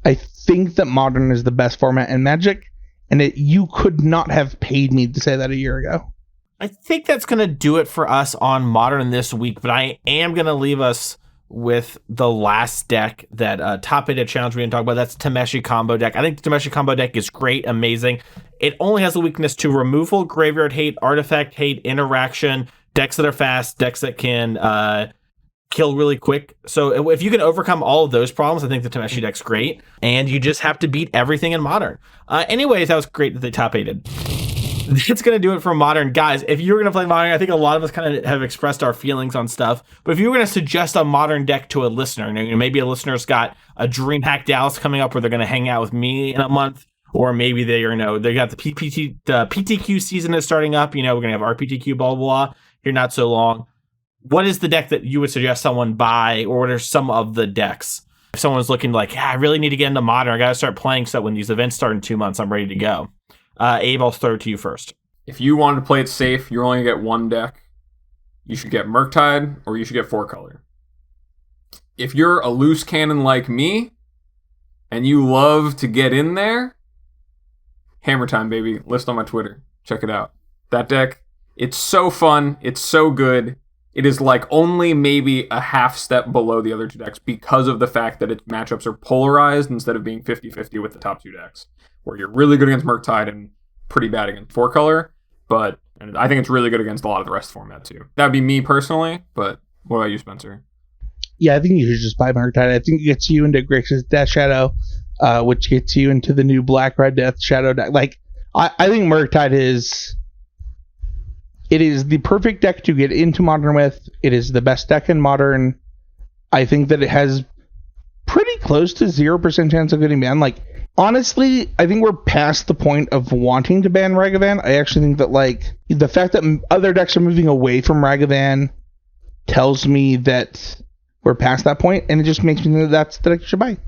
that Modern is the best format in Magic, and you could not have paid me to say that a year ago. I think that's going to do it for us on Modern this week, but I am going to leave us with the last deck that Top 8 Challenge we didn't talk about. That's Tameshi Combo deck. I think the Tameshi Combo deck is great, amazing. It only has a weakness to removal, graveyard hate, artifact hate, interaction, decks that are fast, decks that can kill really quick. So if you can overcome all of those problems, I think the Tameshi deck's great, and you just have to beat everything in Modern. Anyways, that was great that they top 8'd. That's going to do it for Modern. Guys, if you're going to play Modern, I think a lot of us kind of have expressed our feelings on stuff, but if you were going to suggest a Modern deck to a listener, maybe a listener's got a DreamHack Dallas coming up where they're going to hang out with me in a month, or maybe they got the PTQ season is starting up, we're going to have RPTQ, blah, blah, blah, here not so long. What is the deck that you would suggest someone buy, or what are some of the decks? If someone's looking like, I really need to get into Modern, I got to start playing so that when these events start in 2 months, I'm ready to go. Abe, I'll throw it to you first. If you wanted to play it safe, you're only going to get one deck. You should get Murktide, or you should get 4-color. If you're a loose cannon like me, and you love to get in there, Hammer Time, baby. List on my Twitter. Check it out. That deck, it's so fun. It's so good. It is like only maybe a half step below the other 2 decks because of the fact that its matchups are polarized instead of being 50-50 with the top 2 decks, where you're really good against Murktide and pretty bad against 4-color, and I think it's really good against a lot of the rest of the format too. That would be me personally, but what about you, Spencer? Yeah, I think you should just buy Murktide. I think it gets you into Grixis Death Shadow, which gets you into the new Black-Red Death Shadow deck. Like, I think Murktide is the perfect deck to get into Modern with. It is the best deck in Modern. I think that it has pretty close to 0% chance of getting banned. Like, honestly, I think we're past the point of wanting to ban Ragavan. I actually think that, the fact that other decks are moving away from Ragavan tells me that we're past that point, and it just makes me know that's the deck you should buy.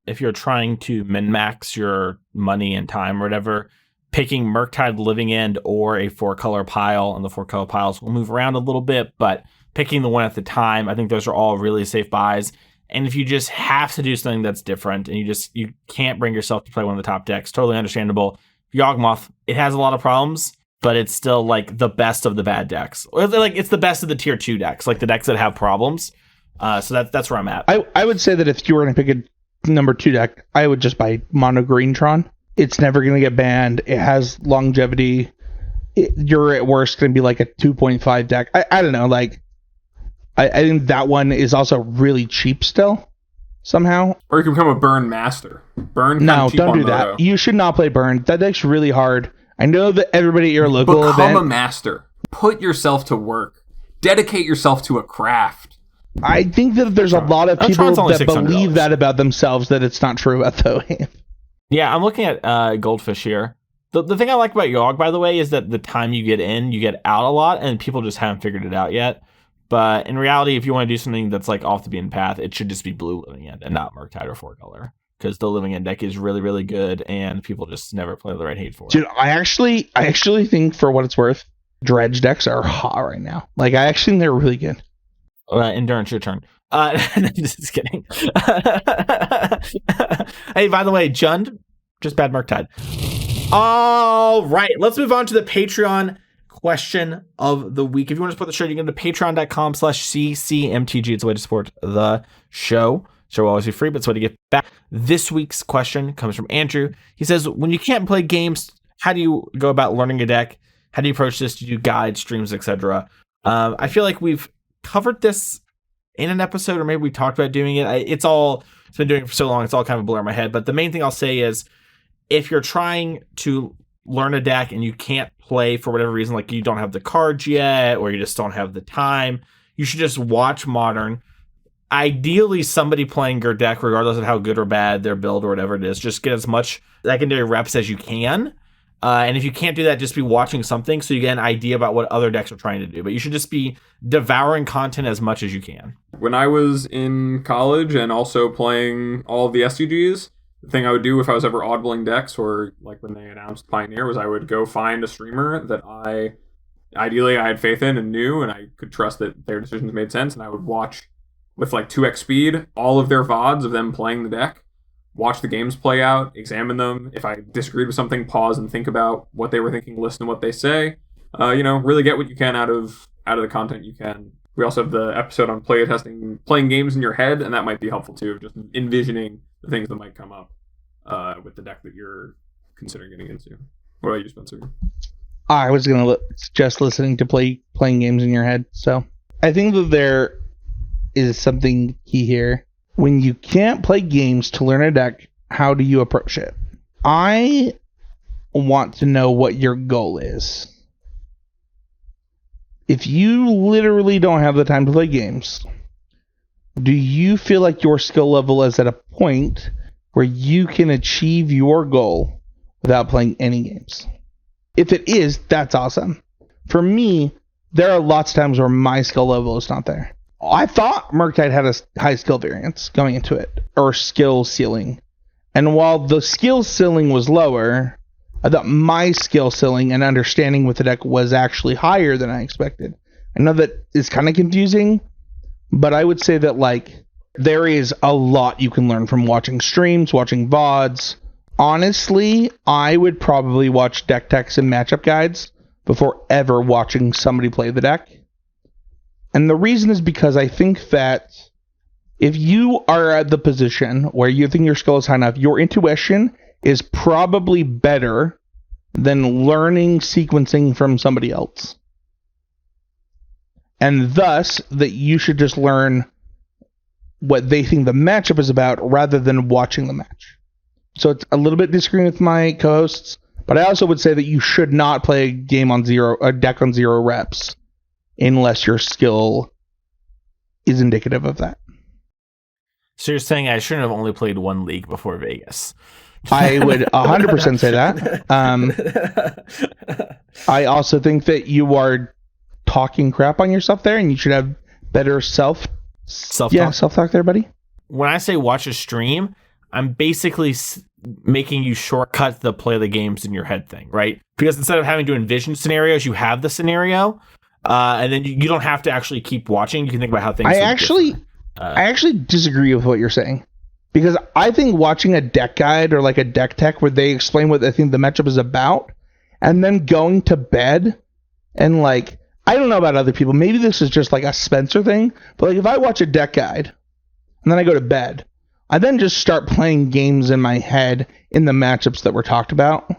If you're trying to min-max your money and time or whatever, picking Murktide, Living End, or a 4-color pile, and the 4-color piles will move around a little bit, but picking the one at the time, I think those are all really safe buys. And if you just have to do something that's different, and you can't bring yourself to play one of the top decks, totally understandable. Yawgmoth, it has a lot of problems, but it's still the best of the bad decks. It's the best of the tier 2 decks, the decks that have problems. So that's where I'm at. I would say that if you were going to pick a number 2 deck, I would just buy Mono Greentron. It's never going to get banned. It has longevity. You're at worst going to be a 2.5 deck. I don't know. I think that one is also really cheap still, somehow. Or you can become a Burn Master. Burn. No, don't do that. You should not play Burn. That deck's really hard. I know that everybody at your local event. Become a Master. Put yourself to work. Dedicate yourself to a craft. I think that there's a lot of people Tron's only that $600. believe that about themselves, that it's not true about though. Yeah, I'm looking at Goldfish here. The thing I like about Yogg, by the way, is that the time you get in, you get out a lot, and people just haven't figured it out yet. But in reality, if you want to do something that's like off the beaten path, it should just be blue Living End and not Murktide or Four Color. Because the Living End deck is really, really good, and people just never play the right hate for it. Dude, I actually think, for what it's worth, dredge decks are hot right now. Like, I actually think they're really good. Endurance, your turn. Just kidding. Hey, by the way, Jund, just bad Murktide. All right, let's move on to the Patreon question of the week. If you want to support the show, you can go to patreon.com/ccmtg. It's a way to support the show. Show will always be free, but it's a way to get back. This week's question comes from Andrew. He says, when you can't play games, how do you go about learning a deck? How do you approach this? Do you do guides, streams, etc.? I feel like we've covered this in an episode, or maybe we talked about doing it. It's been doing it for so long, it's all kind of a blur in my head. But the main thing I'll say is, if you're trying to learn a deck and you can't play for whatever reason, like you don't have the cards yet, or you just don't have the time, you should just watch Modern. Ideally, somebody playing your deck, regardless of how good or bad their build or whatever it is, just get as much secondary reps as you can. And if you can't do that, just be watching something so you get an idea about what other decks are trying to do. But you should just be devouring content as much as you can. When I was in college and also playing all of the SCGs, the thing I would do if I was ever audibling decks, or like when they announced Pioneer, was I would go find a streamer that I had faith in and knew, and I could trust that their decisions made sense, and I would watch with like 2x speed all of their VODs of them playing the deck, watch the games play out, examine them. If I disagreed with something, pause and think about what they were thinking, listen to what they say. Really get what you can out of the content you can. We also have the episode on playing games in your head, and that might be helpful too, just envisioning the things that might come up with the deck that you're considering getting into. What about you, Spencer? I was going to suggest listening to playing games in your head. So I think that there is something key here. When you can't play games to learn a deck, how do you approach it? I want to know what your goal is. If you literally don't have the time to play games, do you feel like your skill level is at a point where you can achieve your goal without playing any games? If it is, that's awesome. For me, there are lots of times where my skill level is not there. I thought Murktide had a high skill variance going into it, or skill ceiling. And while the skill ceiling was lower, I thought my skill ceiling and understanding with the deck was actually higher than I expected. I know that is kind of confusing, but I would say that like there is a lot you can learn from watching streams, watching VODs. Honestly, I would probably watch deck techs and matchup guides before ever watching somebody play the deck. And the reason is because I think that if you are at the position where you think your skill is high enough, your intuition is probably better than learning sequencing from somebody else. And thus, that you should just learn what they think the matchup is about rather than watching the match. So it's a little bit disagreeing with my co-hosts, but I also would say that you should not play a deck on 0 reps unless your skill is indicative of that. So you're saying I shouldn't have only played one league before Vegas? I would 100% say that. I also think that you are talking crap on yourself there, and you should have better self-talk there, buddy. When I say watch a stream, I'm basically making you shortcut the play the games in your head thing, right? Because instead of having to envision scenarios, you have the scenario, and then you don't have to actually keep watching. You can think about how things. I actually disagree with what you're saying, because I think watching a deck guide or like a deck tech where they explain what they think the matchup is about, and then going to bed and like, I don't know about other people, maybe this is just like a Spencer thing, but like if I watch a deck guide and then I go to bed, I then just start playing games in my head in the matchups that were talked about.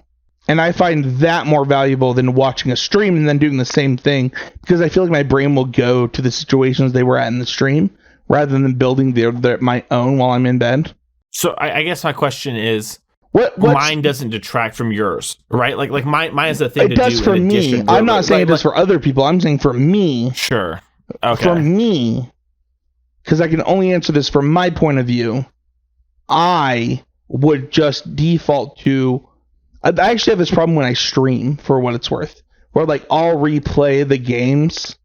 And I find that more valuable than watching a stream and then doing the same thing, because I feel like my brain will go to the situations they were at in the stream rather than building my own while I'm in bed. So I guess my question is, mine doesn't detract from yours, right? Like mine is a thing to do. It does for me. I'm not saying it does for other people. I'm saying for me. Sure. Okay. For me, because I can only answer this from my point of view, I would just default to. I actually have this problem when I stream, for what it's worth, where like I'll replay the games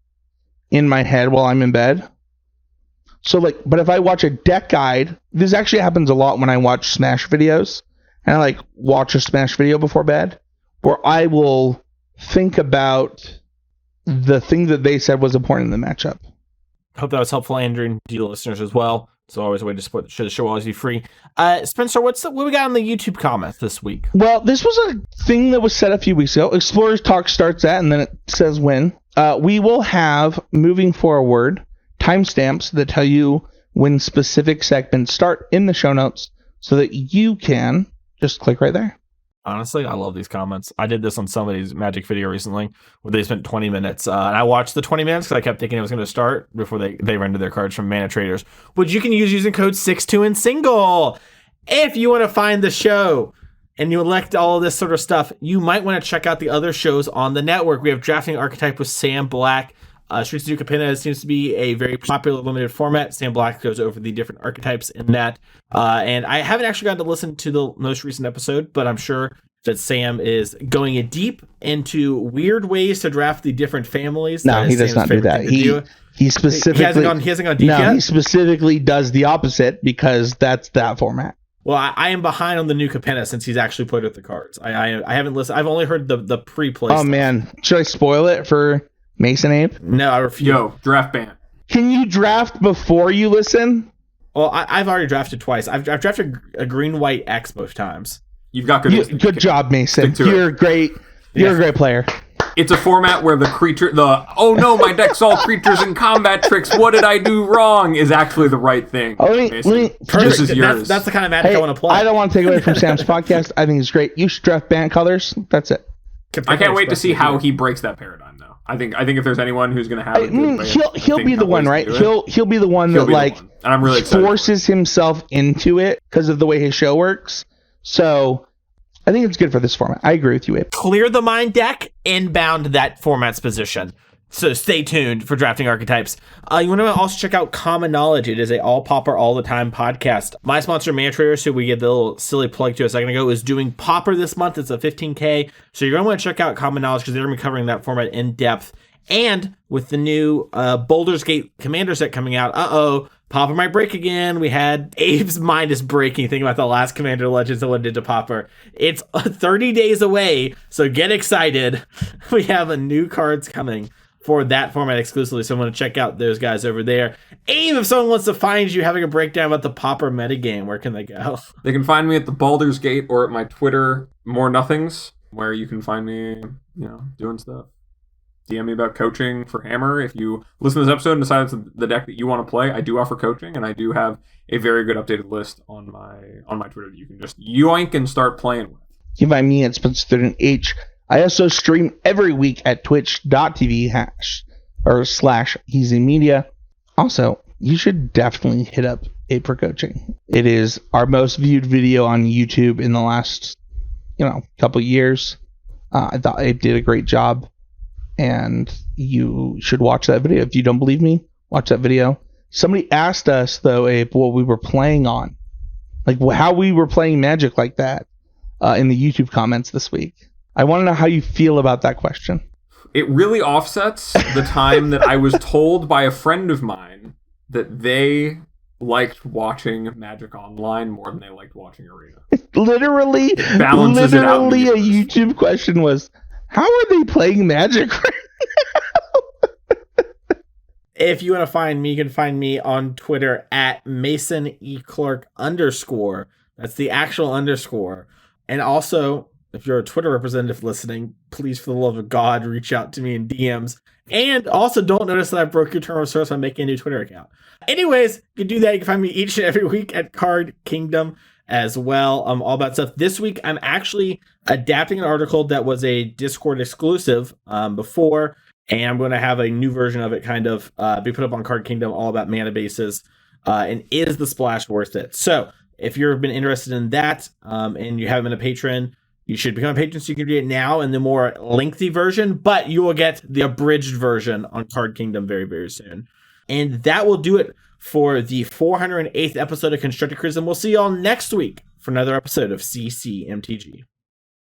in my head while I'm in bed. So like, but if I watch a deck guide, this actually happens a lot when I watch Smash videos, and I like watch a Smash video before bed, where I will think about the thing that they said was important in the matchup. Hope that was helpful, Andrew, and to the listeners as well. It's always a way to support the show. The show will always be free. Spencer, what we got on the YouTube comments this week? Well, this was a thing that was set a few weeks ago. Explorers Talk starts at, and then it says when. We will have, moving forward, timestamps that tell you when specific segments start in the show notes so that you can just click right there. Honestly, I love these comments. I did this on somebody's Magic video recently where they spent 20 minutes. And I watched the 20 minutes because I kept thinking it was going to start before they rendered their cards from Mana Traders, which you can use using code 62 in single. If you want to find the show and you elect all of this sort of stuff, you might want to check out the other shows on the network. We have Drafting Archetype with Sam Black. Streets of Capenna seems to be a very popular limited format. Sam Black goes over the different archetypes in that. And I haven't actually gotten to listen to the most recent episode, but I'm sure that Sam is going in deep into weird ways to draft the different families. No, he does not do that. He specifically he hasn't gone deep yet? No, he specifically does the opposite because that's that format. Well, I am behind on the new Capenna since he's actually played with the cards. I haven't listened. I've only heard the pre-play stuff. Man. Should I spoil it for Mason Ape? No, I refuse. Yo, draft ban. Can you draft before you listen? Well, I've already drafted twice. I've drafted a green-white X both times. You've got good. Good job, Mason. You're great. You're a great player. It's a format where oh no, my deck's all creatures and combat tricks. What did I do wrong? Is actually the right thing. This is yours. That's the kind of Magic I want to play. I don't want to take away from Sam's podcast. I think it's great. You should draft band colors. That's it. I can't wait to see how he breaks that paradigm, though. I think if there's anyone who's going to have it, he'll be the one, right? He'll be the one that like and I'm really excited forces himself into it because of the way his show works. So I think it's good for this format. I agree with you, Abe. Clear the Mind deck, inbound that format's position. So stay tuned for Drafting Archetypes. You want to also check out Common Knowledge. It is a all popper all the time podcast. My sponsor, Mana Traders, who we gave the little silly plug to a second ago, is doing Popper this month. It's a 15K. So you're going to want to check out Common Knowledge because they're going to be covering that format in depth. And with the new Baldur's Gate Commander set coming out, Popper might break again. We had Abe's mind is breaking thinking about the last Commander Legends that went into Popper. It's 30 days away, so get excited. We have a new cards coming for that format exclusively, so I'm going to check out those guys over there. Abe, if someone wants to find you having a breakdown about the Popper metagame, where can they go? They can find me at the Baldur's Gate or at my Twitter, More Nothings, where you can find me, doing stuff. DM me about coaching for Hammer. If you listen to this episode and decide it's the deck that you want to play, I do offer coaching, and I do have a very good updated list on my Twitter that you can just yoink and start playing with. You can find me at Spencer13H. I also stream every week at twitch.tv /EasyMedia. Also, you should definitely hit up Ape for coaching. It is our most viewed video on YouTube in the last, couple years. I thought Ape did a great job, and you should watch that video. If you don't believe me, watch that video. Somebody asked us, though, Ape, what we were playing on. Like, how we were playing Magic like that in the YouTube comments this week. I want to know how you feel about that question. It really offsets the time that I was told by a friend of mine that they liked watching Magic Online more than they liked watching Arena. Literally a YouTube question was, how are they playing Magic right now? If you want to find me, you can find me on Twitter at MasonEClark _. That's the actual underscore. And also, if you're a Twitter representative listening, please, for the love of God, reach out to me in DMs. And also, don't notice that I broke your term of service by making a new Twitter account. Anyways, you can do that. You can find me each and every week at Card Kingdom as well. All about stuff. This week, I'm actually adapting an article that was a Discord exclusive before, and I'm going to have a new version of it kind of be put up on Card Kingdom, all about mana bases. And is the splash worth it? So, if you've been interested in that and you haven't been a patron, You should become a patron so you can read it now in the more lengthy version, but you will get the abridged version on Card Kingdom very, very soon. And that will do it for the 408th episode of Constructed Criticism. We'll see y'all next week for another episode of CCMTG.